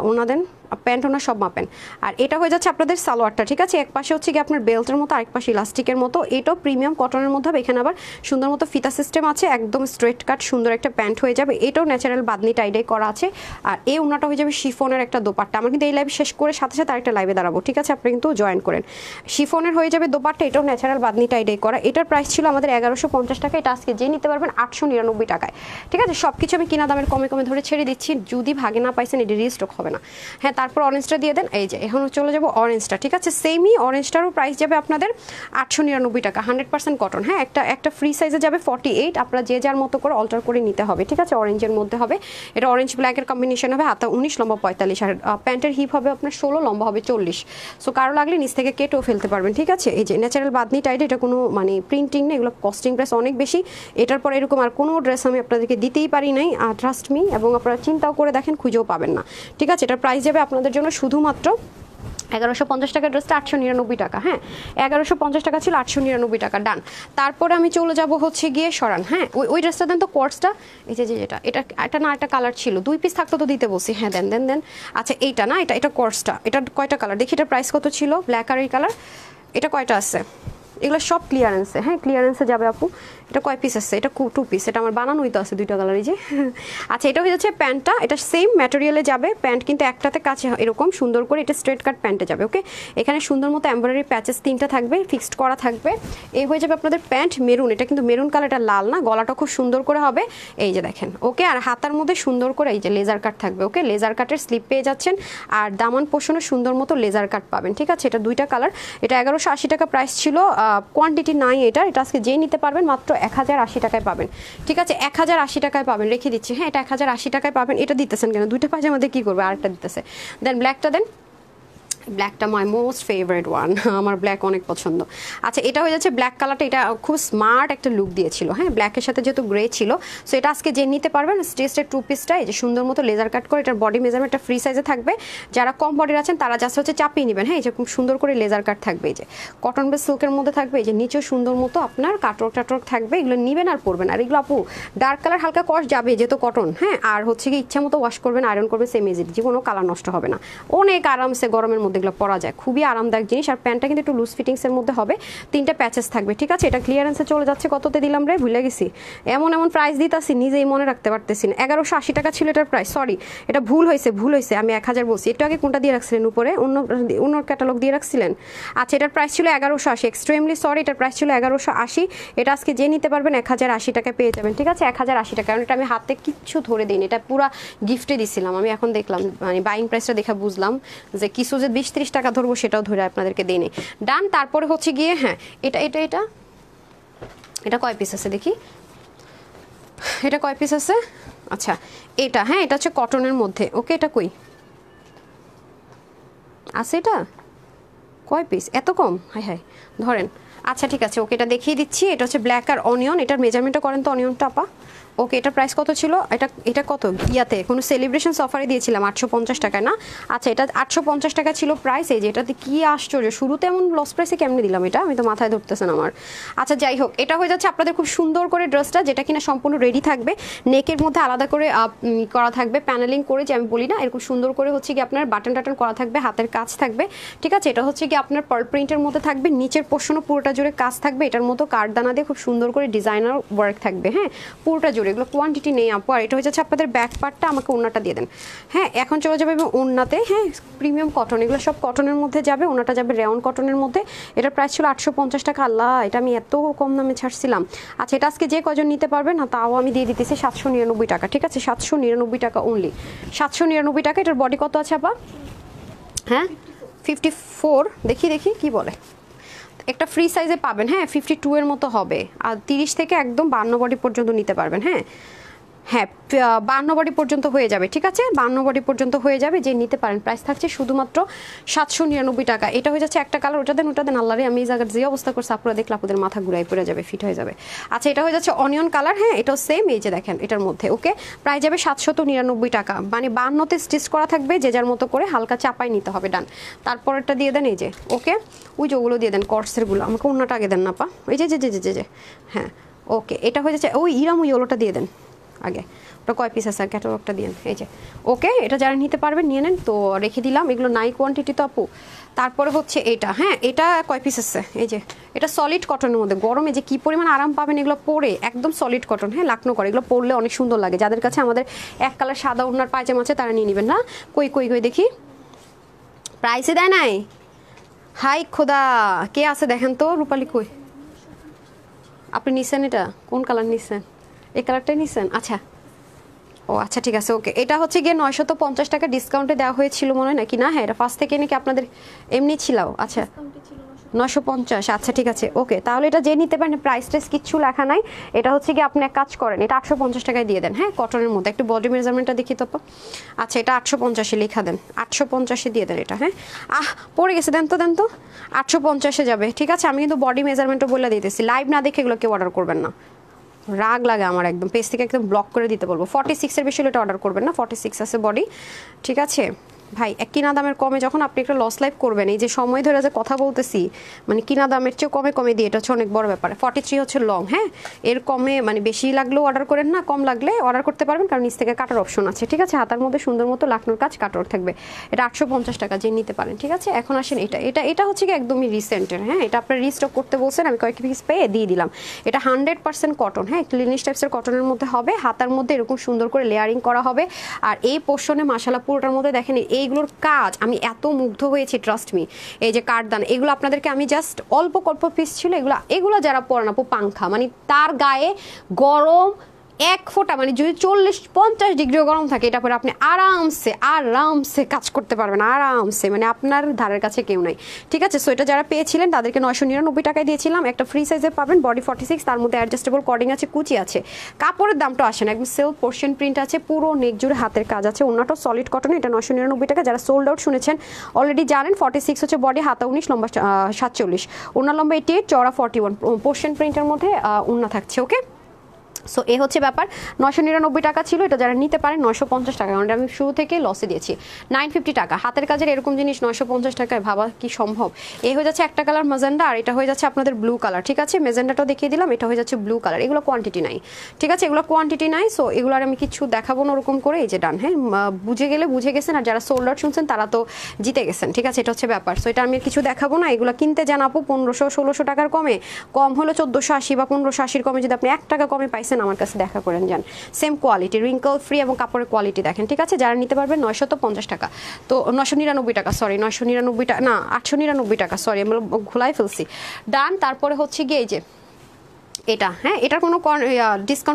ওনা দেন, প্যান্ট ওনা সব মাপেন। আর এটা হয়ে যাচ্ছে আপনাদের সালোয়ারটা, ঠিক আছে? এক পাশে হচ্ছে কি আপনার বেল্টের মতো, আরেক পাশে ইলাস্টিকের মতো। এটাও প্রিমিয়াম কটনের মধ্যে হবে, এখানে আবার সুন্দর মতো ফিতা সিস্টেম আছে, একদম স্ট্রেট কাট সুন্দর একটা প্যান্ট হয়ে যাবে। এটাও ন্যাচারাল বাদনি টাইডাই করা আছে। আর এই ওনাটা হয়ে যাবে শিফনের একটা দোপাট্টা। আমার কিন্তু এই লাইভ শেষ করে সাথে সাথে আরেকটা লাইভে দাঁড়াবো, ঠিক আছে? আপনি কিন্তু জয়েন করেন। শিফনের হয়ে যাবে দোপাট্টা, এটাও ন্যাচারাল বাদনি টাইডাই করা। এটার প্রাইস ছিল আমাদের 1150 টাকা, এটা আজকে যে নিতে পারবেন 899 টাকায়, ঠিক আছে? সব কিছু আমি কিনা দামের কমে কমে ধরে ছেড়ে দিচ্ছি, যদি ভাগে না পাইছেন এটি রিস্টক হবে না, হ্যাঁ? তারপর অরেঞ্জটা দিয়ে দেন, এই যে এখন চলে যাবো অরেঞ্জটা, ঠিক আছে? সেমই অরেঞ্জটারও প্রাইস যাবে আপনাদের 899 টাকা, 100% কটন, হ্যাঁ? একটা ফ্রি সাইজে যাবে 48, আপনারা যে যার মতো করে অল্টার করে নিতে হবে, ঠিক আছে? অরেঞ্জের মধ্যে হবে, এটা অরেঞ্জ ব্ল্যাকের কম্বিনেশন হবে, হাতা 19, লম্বা 45, আর প্যান্টের হিপ হবে আপনার 16, লম্বা হবে 40। সো কারো লাগলে নিচ থেকে কেটেও ফেলতে পারবেন, ঠিক আছে? এই যে ন্যাচারাল বাদনি টাইড, এটা কোনো মানে প্রিন্টিং নেই, এগুলো কস্টিং প্রাইস অনেক বেশি। এটার পর এরকম আর কোনো ড্রেস আমি আপনাদেরকে দিতেই পারি নাই, ট্রাস্ট মি, এবং আপনারা চিন্তাও করে দেখেন খুঁজেও পাবেন না, ঠিক আছে? এটার প্রাইস যাবে আপনাদের জন্য শুধুমাত্র 1150 টাকার ড্রেসটা 899 টাকা, হ্যাঁ? 1150 টাকা ছিল, 899 টাকা, ডান। তারপরে আমি চলে যাব হচ্ছে গিয়ে সরান, হ্যাঁ? ওই ড্রেসটা দেন তো, কোর্সটা, এই যে যেটা, এটা না একটা কালার ছিল, 2 পিস থাকতো তো দিতে বলছি, হ্যাঁ? দেন দেন দেন। আচ্ছা এইটা না, এটা কোর্সটা, এটা কয়টা কালার দেখি, এটার প্রাইস কত ছিল? ব্ল্যাক আর এই কালার, এটা কয়টা আছে? এগুলো সব ক্লিয়ারেন্সে, হ্যাঁ? ক্লিয়ারেন্সে যাবে আপু। এটা কয় পিস আছে? এটা 2 পিস, এটা আমার বানানোই তো আছে 2টা কালার, এই যে। আচ্ছা এটা হয়ে যাচ্ছে প্যান্টটা, এটা সেম ম্যাটেরিয়ালে যাবে, প্যান্ট কিন্তু একটাতে কাছে এরকম সুন্দর করে, এটা স্ট্রেট কাট প্যান্টে যাবে, ওকে? এখানে সুন্দর মতো এমব্রয়ডারি প্যাচেস 3টা থাকবে, ফিক্সড করা থাকবে। এই হয়ে যাবে আপনাদের প্যান্ট, মেরুন, এটা কিন্তু মেরুন কালার, এটা লাল না, গলাটা খুব সুন্দর করে হবে, এই যে দেখেন, ওকে? আর হাতার মধ্যে সুন্দর করে এই যে লেজার কাট থাকবে, ওকে? লেজার কাটের স্লিপ পেয়ে যাচ্ছেন, আর দামান পোষণে সুন্দর মতো লেজার কাট পাবেন, ঠিক আছে? এটা 2টা কালার, এটা 1180 টাকা প্রাইস ছিল, কোয়ান্টিটি নাই এটা আজকে যেই নিতে পারবেন মাত্র 1080 টাকায় পাবেন, ঠিক আছে? 1080 টাকায় পাবেন, রেখে দিচ্ছি, হ্যাঁ? এটা 1080 টাকায় পাবেন। এটা দিতেছেন কেন? 2টা পায়জামা দিয়ে কী করবে? আরেকটা দিতেছে, দেন ব্ল্যাকটা দেন। ব্ল্যাকটা মাই মোস্ট ফেভারিট ওয়ান, আমার ব্ল্যাক অনেক পছন্দ। আচ্ছা এটা হয়ে যাচ্ছে ব্ল্যাক কালারটা, এটা খুব স্মার্ট একটা লুক দিয়েছিল, হ্যাঁ? ব্ল্যাকের সাথে যেহেতু গ্রে ছিল, সো এটা আজকে যে নিতে পারবেন স্টেজের 2 পিসটা, এই যে সুন্দর মতো লেজার কাট করে, এটার বডি মেজারমেন্টটা ফ্রি সাইজে থাকবে, যারা কম বডির আছেন তারা জাস্ট হচ্ছে চাপিয়ে নেবেন, হ্যাঁ? এই যে খুব সুন্দর করে লেজার কাট থাকবে, এই যে কটন বেস সিল্কের মধ্যে থাকবে, এই যে নিচেও সুন্দর মতো আপনার কাটওয়ার্ক টাটওয়ার্ক থাকবে, এগুলো নিবেন আর পরবেন। আর এগুলো আপু ডার্ক কালার হালকা কস্ট যাবে যেহেতু কটন, হ্যাঁ? আর হচ্ছে কি ইচ্ছা মতো ওয়াশ করবেন, আয়রন করবেন, সেম ইজিলি, জীবনও কালার নষ্ট হবে না, অনেক আরামসে গরমের মধ্যে এগুলো পরা যায়, খুবই আরামদায়ক জিনিস। আর প্যান্টটা কিন্তু একটু লুজ ফিটিংসের মধ্যে হবে, 3টা প্যাচেস থাকবে, ঠিক আছে? এটা ক্লিয়ারেন্সে চলে যাচ্ছে, কততে দিলাম রে, ভুলে গেছি, এমন প্রাইস দিতাছি নিজেই মনে রাখতে পারতেছি না। 1180 টাকা ছিল এটার প্রাইস, সরি এটা ভুল হয়েছে, আমি 1000 বলছি। একটু আগে কোনটা দিয়ে রাখছিলেন উপরে? অন্য ক্যাটালগ দিয়ে রাখছিলেন। আচ্ছা এটার প্রাইস ছিল 1180, এক্সট্রিমলি সরি, এটার প্রাইস ছিল 1180। এটা আজকে যে নিতে পারবেন 1080 টাকায় পেয়ে যাবেন, ঠিক আছে? 1080 টাকা, কারণ এটা আমি হাতে কিচ্ছু ধরে দিইনি, এটা পুরো গিফটে দিছিলাম। আমি এখন দেখলাম মানে বাইং প্রাইসটা দেখে বুঝলাম যে কিছু যে 20-30 টাকা ধরবো সেটাও ধরে আপনাদেরকে দিইনি, ডান। তারপরে হচ্ছে গিয়ে হ্যাঁ এটা এটা কয় পিস আছে দেখি, এটা কয় পিস আছে? আচ্ছা এটা, হ্যাঁ এটা হচ্ছে কটনের মধ্যে। ওকে এটা কই আছে, এটা কয় পিস, এত কম, হাই হাই ধরেন। আচ্ছা ঠিক আছে, ওকে এটা দেখিয়ে দিচ্ছি। এটা হচ্ছে ব্ল্যাক আর অনিয়ন, এটার মেজারমেন্টটা করেন তো অনিয়নটা আপা। ওকে এটা প্রাইস কত ছিল? এটা কত ইয়াতে কোনো সেলিব্রেশন অফারে দিয়েছিলাম 850 টাকায় না? আচ্ছা এটা 850 টাকা ছিল প্রাইস। এই যে এটাতে কি আশ্চর্য, শুরুতে এমন লস প্রাইসে কেমনে দিলাম এটা, আমি তো মাথায় ধরতেছেন আমার। আচ্ছা যাই হোক, এটা হয়ে যাচ্ছে আপনাদের খুব সুন্দর করে ড্রেসটা, যেটা কিনা সম্পূর্ণ রেডি থাকবে, নেকের মধ্যে আলাদা করে করা থাকবে প্যানেলিং করে, যে আমি বলি না এরকম সুন্দর করে হচ্ছে কি আপনার বাটন টাটন করা থাকবে, হাতের কাজ থাকবে, ঠিক আছে। এটা হচ্ছে কি আপনার পার্ল প্রিন্টের মধ্যে থাকবে, নিচের পোর্শনও পুরোটা জুড়ে কাজ থাকবে, এটার মতো কাঠদানা দিয়ে খুব সুন্দর করে ডিজাইনার ওয়ার্ক থাকবে, হ্যাঁ পুরোটা জুড়ে। এগুলো কোয়ান্টিটি নেই আপু। আর এটা হয়ে যাচ্ছে আপনাদের ব্যাক পার্টটা, আমাকে ওড়নাটা দিয়ে দেন। হ্যাঁ এখন চলে যাবে ওড়নাতে, হ্যাঁ প্রিমিয়াম কটন, এগুলো সব কটনের মধ্যে যাবে, ওড়নাটা যাবে রেয়ন কটনের মধ্যে। এটার প্রাইস ছিল 850 টাকা। আল্লাহ এটা আমি এত কম দামে ছাড়ছিলাম। আচ্ছা এটা আজকে যে কজন নিতে পারবেন না তাও আমি দিয়ে দিতেছি 799 টাকা, ঠিক আছে 799 টাকা অনলি, 799 টাকা। এটার বডি কত আছে আপা? হ্যাঁ 54, দেখি দেখি কি বলে, একটা ফ্রি সাইজে পাবেন, হ্যাঁ 52 এর মতো হবে, আর 30 থেকে একদম 52 বডি পর্যন্ত নিতে পারবেন। হ্যাঁ হ্যাঁ 52 বডি পর্যন্ত হয়ে যাবে, ঠিক আছে 52 বডি পর্যন্ত হয়ে যাবে, যে নিতে পারেন। প্রাইস থাকছে শুধুমাত্র 799 টাকা। এটা হয়ে যাচ্ছে একটা কালার, ওটা দেন আল্লাহরে, আমি এই জায়গার যে অবস্থা করছি আপনারা দেখলে আপনাদের মাথা ঘুরাই পড়ে যাবে, ফিট হয়ে যাবে। আচ্ছা এটা হয়ে যাচ্ছে অনিয়ন কালার, হ্যাঁ এটাও সেম, এই যে দেখেন এটার মধ্যে। ওকে প্রাইস যাবে 799 টাকা, মানে 52তে স্টিচ করা থাকবে, যে যার মতো করে হালকা চাপাই নিতে হবে। ডান, তারপরটা দিয়ে দেন এই যে। ওকে ওই যে ওগুলো দিয়ে দেন কর্সেরগুলো, আমাকে অন্যটা আগে দেন না পা, এই যে যে যে যে যে হ্যাঁ ওকে এটা হয়ে যাচ্ছে ওই ইরাম ওই ওলোটা দিয়ে দেন আগে, ওটা কয় পিস আছে ক্যাটালগটা দিন, এই যে। ওকে এটা যারা নিতে পারবেন নিয়ে নেন, তো রেখে দিলাম, এগুলো নাই কোয়ান্টিটি তো আপু। তারপরে হচ্ছে এটা, হ্যাঁ এটা কয় পিস আছে, এই যে এটা সলিড কটনের মধ্যে, গরমে যে কি পরিমাণ আরাম পাবেন এগুলো পরে, একদম সলিড কটন, হ্যাঁ লাকনো করে, এগুলো পরলে অনেক সুন্দর লাগে। যাদের কাছে আমাদের এক কালার সাদা ওড়নার পায়জামা আছে তারা নিয়ে নেবেন না। কই কই কই দেখি, প্রাইসে দেয় নাই, হাই খোদা কে আছে দেখেন তো, রূপালী কই, আপনি নিছেন এটা কোন কালার নিছেন? এই কালারটাই নিছেন? আচ্ছা ও আচ্ছা ঠিক আছে ওকে। এটা হচ্ছে গিয়ে 950 টাকা ডিসকাউন্টে দেওয়া হয়েছিল মনে হয় নাকি না? হ্যাঁ এটা ফার্স্ট থেকে নাকি আপনাদের এমনি ছিল? আচ্ছা 950, আচ্ছা ঠিক আছে ওকে, তাহলে এটা যে নিতে পারেন, প্রাইস টাইস কিচ্ছু লেখা নাই। এটা হচ্ছে কি আপনি এক কাজ করেন, এটা 850 টাকায় দিয়ে দেন, হ্যাঁ কটনের মধ্যে। একটু বডি মেজারমেন্টটা দেখি তো। আচ্ছা এটা 850 লেখা দেন, 850 দিয়ে দেন এটা। হ্যাঁ পড়ে গেছে, দেন তো 850 যাবে, ঠিক আছে। আমি কিন্তু বডি মেজারমেন্টও বলে দিতেছি, লাইভ না দেখে এগুলো কেউ অর্ডার করবেন না, রাগ লাগে আমার, একদম পেজ থেকে একদম ব্লক করে দিতে বলবো। 46 এর বেশি হলে এটা অর্ডার করবেন না, 46 আছে বডি, ঠিক আছে ভাই। এক কিনা দামের কমে যখন আপনি একটা লস লাইভ করবেন, এই যে সময় ধরে যে কথা বলতেছি, মানে কিনা দামের চেয়ে কমে দিয়ে, এটা হচ্ছে অনেক বড় ব্যাপার। 43 হচ্ছে লং, হ্যাঁ এর কমে মানে বেশি লাগলেও অর্ডার করেন না, কম লাগলে অর্ডার করতে পারবেন, কারণ নিচ থেকে কাটার অপশন আছে, ঠিক আছে। হাতার মধ্যে সুন্দর মতো লাকনোর কাজ কাটার থাকবে। এটা 850 টাকা, যে নিতে পারেন, ঠিক আছে। এখন আসেন এটা হচ্ছে কি একদমই রিসেন্টের, হ্যাঁ এটা আপনার রিস্টক করতে বলছেন, আমি কয়েক পিস পেয়ে দিয়ে দিলাম। এটা 100% কটন, হ্যাঁ ক্লিনিশ টাইপসের কটনের মধ্যে হবে, হাতার মধ্যে এরকম সুন্দর করে লেয়ারিং করা হবে, আর এই পোর্শনে মাশাআল্লাহ পুরোটার মধ্যে দেখেন এইগুলোর কাজ, আমি এত মুগ্ধ হয়েছি ট্রাস্ট মি। এই যে কাঠদান, এগুলো আপনাদেরকে আমি জাস্ট অল্প পিস ছিল, এগুলো যারা পরান আপু পাংখা, মানে তার গায়ে গরম এক ফোঁটা, মানে যদি 40-50 ডিগ্রিও গরম থাকে, এটা পরে আপনি আরামসে কাজ করতে পারবেন, আরামসে, মানে আপনার ধারের কাছে কেউ নাই, ঠিক আছে। সো এটা যারা পেয়েছিলেন তাদেরকে 999 টাকায় দিয়েছিলাম, একটা ফ্রি সাইজে পাবেন, বডি 46, তার মধ্যে অ্যাডজাস্টেবল কর্ডিং আছে, কুচি আছে, কাপড়ের দামটা আসে না, একদম সেলফ পোর্শন প্রিন্ট আছে, পুরো নেক জুড়ে হাতের কাজ আছে, অন্যটা সলিড কটন। এটা 999 টাকা, যারা সোল্ড আউট শুনেছেন অলরেডি জানেন। 46 হচ্ছে বডি, হাতা 19, লম্বা 47, ওনার লম্বা 88, চওড়া 41, পোর্শন প্রিন্টের মধ্যে ওন্না থাকছে। ওকে সো এ হচ্ছে ব্যাপার। 999 টাকা ছিল, এটা যারা নিতে পারেন 950 টাকা, কারণ আমি শুরু থেকে লসে দিয়েছি। 950 টাকা হাতের কাজের এরকম জিনিস 950 টাকায় ভাবা কি সম্ভব? এ হয়ে যাচ্ছে একটা কালার ম্যাজেন্ডা, আর এটা হয়ে যাচ্ছে আপনাদের ব্লু কালার, ঠিক আছে। ম্যাজেন্ডাটাও দেখিয়ে দিলাম, এটা হয়ে যাচ্ছে ব্লু কালার। এগুলো কোয়ান্টিটি নাই, ঠিক আছে, এগুলো কোয়ান্টিটি নাই। সো এগুলো আর আমি কিছু দেখাবো না ওরকম করে। এই যে ডান, হ্যাঁ বুঝে গেছেন, আর যারা সোল্ড আউট শুনছেন তারা তো জিতে গেছেন, ঠিক আছে। এটা হচ্ছে ব্যাপার। সো এটা আমি কিছু দেখাবো না, এগুলো কিনতে যান আপু 1500-1600 টাকার কমে, কম হলো 1480 বা 1580 কমে, যদি আপনি 1 টাকা কমে পাইছেন আমার কাছে দেখা করেন যান। সেম কোয়ালিটি, রিঙ্কল ফ্রি এবং কাপড়ের কোয়ালিটি দেখেন, ঠিক আছে। যারা নিতে পারবেন 950 টাকা, তো 999 টাকা, সরি 999 টাকা না 899 টাকা, সরি আমরা ঘোলাই ফেলছি। ডান, তারপরে হচ্ছে গিয়ে এই যে এটা, হ্যাঁ এটার কোনো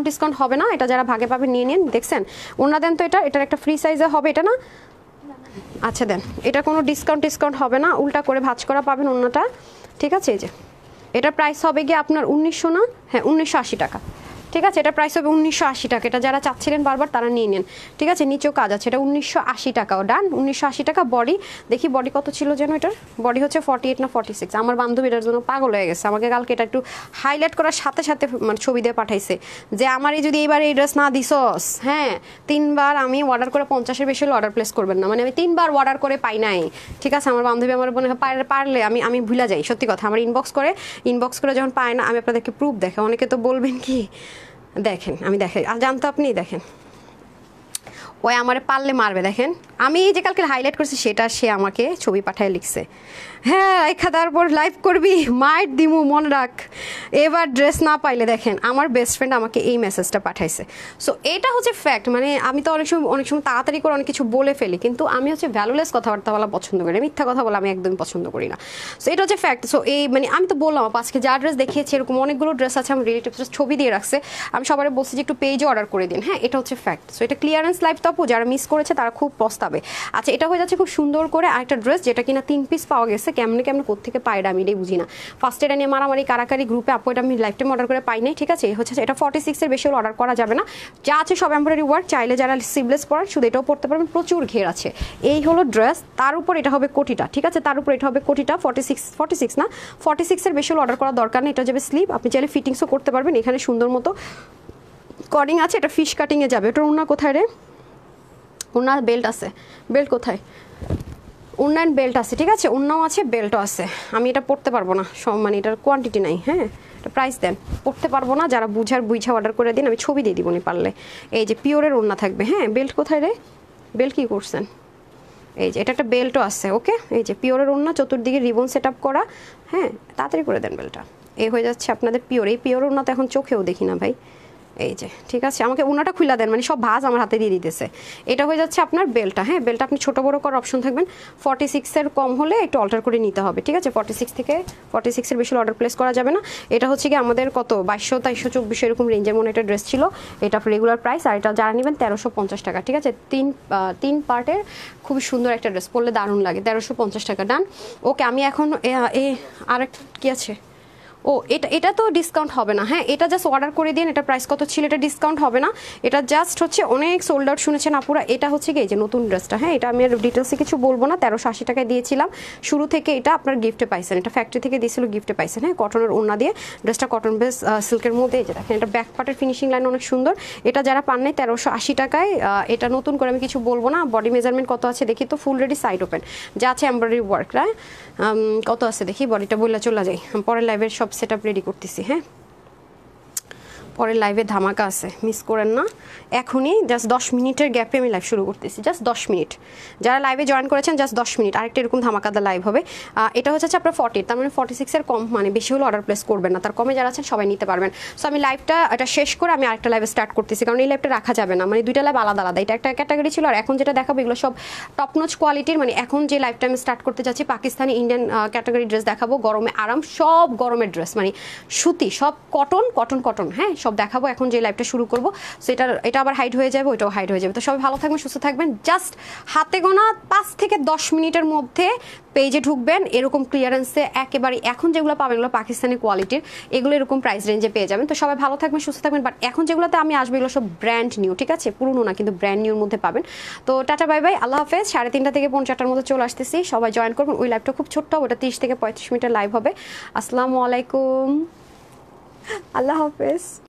ডিসকাউন্ট হবে না, এটা যারা ভাগে পাবে নিয়ে নিন। দেখছেন ওনা দেন তো, এটার একটা ফ্রি সাইজে হবে, এটা না? আচ্ছা দেন, এটা কোনো ডিসকাউন্ট হবে না, উল্টা করে ভাঁজ করা পাবেন ওনাটা, ঠিক আছে। এই যে এটার প্রাইস হবে গিয়ে আপনার 1900 না, হ্যাঁ 1980 টাকা। ঠিক আছে, এটা প্রাইস হবে 1980 টাকা। এটা যারা চাচ্ছিলেন বারবার তারা নিয়ে নেন। ঠিক আছে, নিচেও কাজ আছে, এটা 1980 টাকাও ডান। 1980 টাকা। বডি দেখি বডি কত ছিল যেন, এটার বডি হচ্ছে 48 না 46। আমার বান্ধবী এটার জন্য পাগল হয়ে গেছে, আমাকে কালকে এটা একটু হাইলাইট করার সাথে সাথে মানে ছবি দিয়ে পাঠাইছে যে আমার এই যদি এইবার এই ড্রেস না দিছস, হ্যাঁ 3বার আমি অর্ডার করে 50-এর বেশি হলে অর্ডার প্লেস করবেন না। মানে আমি 3বার অর্ডার করে পাই নাই। ঠিক আছে, আমার বান্ধবী আমার মনে হয় পারলে আমি ভুলে যাই, সত্যি কথা। আমার ইনবক্স করে যখন পায় না, আমি আপনাদেরকে প্রুফ দেখে, অনেকে তো বলবেন কি দেখেন, আমি দেখেন আর জানতো আপনি দেখেন, ওই আমারে পারলে মারবে। দেখেন আমি এই যে কালকে হাইলাইট করছি সেটা সে আমাকে ছবি পাঠায় লিখছে, হ্যাঁ একা তারপর লাইভ করবি মাইট দিমু মনে রাখ, এবার ড্রেস না পাইলে। দেখেন আমার বেস্ট ফ্রেন্ড আমাকে এই মেসেজটা পাঠাইছে। সো এটা হচ্ছে ফ্যাক্ট। মানে আমি তো অনেক সময় তাড়াতাড়ি করে অনেক কিছু বলে ফেলি, কিন্তু আমি হচ্ছে ভ্যালুলেস কথাবার্তা বলা পছন্দ করি, মিথ্যা কথা বলা আমি একদমই পছন্দ করি না। সো এটা হচ্ছে ফ্যাক্ট। সো এই মানে আমি তো বললাম আজকে যা ড্রেস দেখিয়েছি এরকম অনেকগুলো ড্রেস আছে, আমার রিলেটিভস ছবি দিয়ে রাখছে, আমি সবাই বলছি যে একটু পেজে অর্ডার করে দিন। হ্যাঁ এটা হচ্ছে ফ্যাক্ট। সো এটা ক্লিয়ারেন্স লাইভ তপু, যারা মিস করেছে তারা খুব পস্তাবে। আচ্ছা, এটা হয়ে যাচ্ছে খুব সুন্দর করে আরেকটা ড্রেস, যেটা কিনা 3 পিস পাওয়া গেছে। কেমনে কোথেকে পাই আমি এটাই বুঝি না। ফার্স্ট এটা নিয়ে মারামারি কারাকারি গ্রুপে, আপু এটা আমি লাইফ টাইম অর্ডার করে পাই নাই। ঠিক আছে, হচ্ছে এটা 46-এর বেশি অর্ডার করা যাবে না। যা আছে সব এমব্রয়ডারি ওয়ার্ক, চাইলে যারা সিভলেস পড়ার শুধু এটাও পড়তে পারবেন, প্রচুর ঘের আছে। এই হলো ড্রেস, তার উপর এটা হবে কোটিটা। ঠিক আছে, তার উপর এটা হবে কোটিটা 46 না 46-এর বেশি অর্ডার করার দরকার নেই। এটা যাবে স্লিভ, আপনি চাইলে ফিটিংসও করতে পারবেন। এখানে সুন্দর মতো কর্ডিং আছে, এটা ফিশ কাটিংয়ে যাবে। ওটার ওড়না কোথায় রে? ওড়না বেল্ট আছে, বেল্ট কোথায়? অনলাইন বেল্ট আছে। ঠিক আছে, অন্যও আছে, বেল্টও আছে। আমি এটা পড়তে পারবো না, মানে এটার কোয়ান্টিটি নাই। হ্যাঁ এটা প্রাইস দেন, পড়তে পারবো না। যারা বুঝা অর্ডার করে দিন, আমি ছবি দিয়ে দিব নি পারলে। এই যে পিওরের ওড়না থাকবে। হ্যাঁ বেল্ট কোথায় রে? বেল্ট কি করছেন? এই যে এটা একটা বেল্টও আছে। ওকে, এই যে পিওরের ওড়না, চতুর্দিকে রিবন সেট আপ করা। হ্যাঁ তাড়াতাড়ি করে দেন বেল্টটা। এই হয়ে যাচ্ছে আপনাদের পিওর। এই পিওর ওড়না তো এখন চোখেও দেখি না ভাই। এই যে ঠিক আছে, আমাকে ওনাটা খুলে দেন, মানে সব ভাজ আমার হাতে দিয়ে দিতেছে। এটা হয়ে যাচ্ছে আপনার বেলটা। হ্যাঁ বেলটা আপনি ছোট বড় করার অপশন থাকবেন। 46-এর কম হলে একটু অল্টার করে নিতে হবে। ঠিক আছে, 46 থেকে 46-এর বেশি অর্ডার প্লেস করা যাবে না। এটা হচ্ছে কি আমাদের কত 2200, 2300, 2400 এরকম রেঞ্জের মনে একটা ড্রেস ছিল। এটা রেগুলার প্রাইস, আর এটা যারা নেবেন 1350 টাকা। ঠিক আছে, তিন পার্টের খুবই সুন্দর একটা ড্রেস, পরলে দারুণ লাগে। 1350 টাকা ডান। ওকে, আমি এখন আরেক কি আছে, ও এটা তো ডিসকাউন্ট হবে না। হ্যাঁ এটা জাস্ট অর্ডার করে দিন। এটা প্রাইস কত ছিল? এটা ডিসকাউন্ট হবে না, এটা জাস্ট হচ্ছে অনেক সোল্ড আউট শুনেছেন আপুরা। এটা হচ্ছে কি এই যে নতুন ড্রেসটা। হ্যাঁ এটা আমি আর ডিটেলসে কিছু বলবো না, 1380 টাকায় দিয়েছিলাম শুরু থেকে। এটা আপনার গিফটে পাইছেন, এটা ফ্যাক্টরি থেকে দিয়েছিল, গিফটে পাইছেন। হ্যাঁ কটনের ওড়না দিয়ে ড্রেসটা, কটন বেস সিল্কের মধ্যে। এই যে দেখেন, এটা ব্যাক পার্টের ফিনিশিং লাইন অনেক সুন্দর। এটা যারা পান নাই 1380 টাকায়, এটা নতুন করে আমি কিছু বলবো না। বডি মেজারমেন্ট কত আছে দেখি তো, ফুল রেডি সাইড ওপেন যা আছে এমব্রয়ডারি ওয়ার্ক। কত আছে দেখি, বডিটা বললে চলে যাই। পরের লাইভের সব সেট আপ রেডি করতেছি। হ্যাঁ পরের লাইভে ধামাকা আছে, মিস করেন না। এখনই জাস্ট 10 মিনিটের গ্যাপে আমি লাইভ শুরু করতেছি, জাস্ট 10 মিনিট। যারা লাইভে জয়েন করেছেন জাস্ট 10 মিনিট, আরেকটা এরকম ধামাকাদার লাইভ হবে। এটা হচ্ছে আপনার 40, তার মানে 46-এর কম, মানে বেশি হলে অর্ডার প্লেস করবেন না। তার কমে যারা আছেন সবাই নিতে পারবেন। সো আমি লাইভটা এটা শেষ করে আমি আরেকটা লাইভে স্টার্ট করতেছি, কারণ এই লাইভটা রাখা যাবে না। মানে দুইটা লাইভ আলাদা আলাদা, এটা একটা ক্যাটাগরি ছিল, আর এখন যেটা দেখাবো এগুলো সব টপ নচ কোয়ালিটির। মানে এখন যে লাইভটা আমি স্টার্ট করতে যাচ্ছি, পাকিস্তানি ইন্ডিয়ান ক্যাটাগরি ড্রেস দেখাবো, গরমে আরাম, সব গরমের ড্রেস, মানে সুতি, সব কটন কটন কটন। হ্যাঁ সব দেখাবো এখন যে লাইভটা শুরু করবো। সো এটা আবার হাইড হয়ে যাবে, ওইটাও হাইড হয়ে যাবে। তো সবাই ভালো থাকবেন, সুস্থ থাকবেন। জাস্ট হাতে গোনা 5 থেকে 10 মিনিটের মধ্যে পেজে ঢুকবেন, এরকম ক্লিয়ারেন্সে একেবারে এখন যেগুলো পাবেন এগুলো পাকিস্তানি কোয়ালিটির, এগুলো এরকম প্রাইস রেঞ্জে পেয়ে যাবেন। তো সবাই ভালো থাকবেন, সুস্থ থাকবেন। বাট এখন যেগুলোতে আমি আসবো এগুলো সব ব্র্যান্ড নিউ, ঠিক আছে, পুরনো না, কিন্তু ব্র্যান্ড নিউর মধ্যে পাবেন। তো টাটা বাই বাই, আল্লাহ হাফেজ। 3:30 থেকে 4:30 মধ্যে চলে আসতেছি, সবাই জয়েন করবেন। ওই লাইভটা খুব ছোট্ট, ওটা 30 থেকে 35 মিনিটের লাইভ হবে। আসসালামু আলাইকুম, আল্লাহ হাফেজ।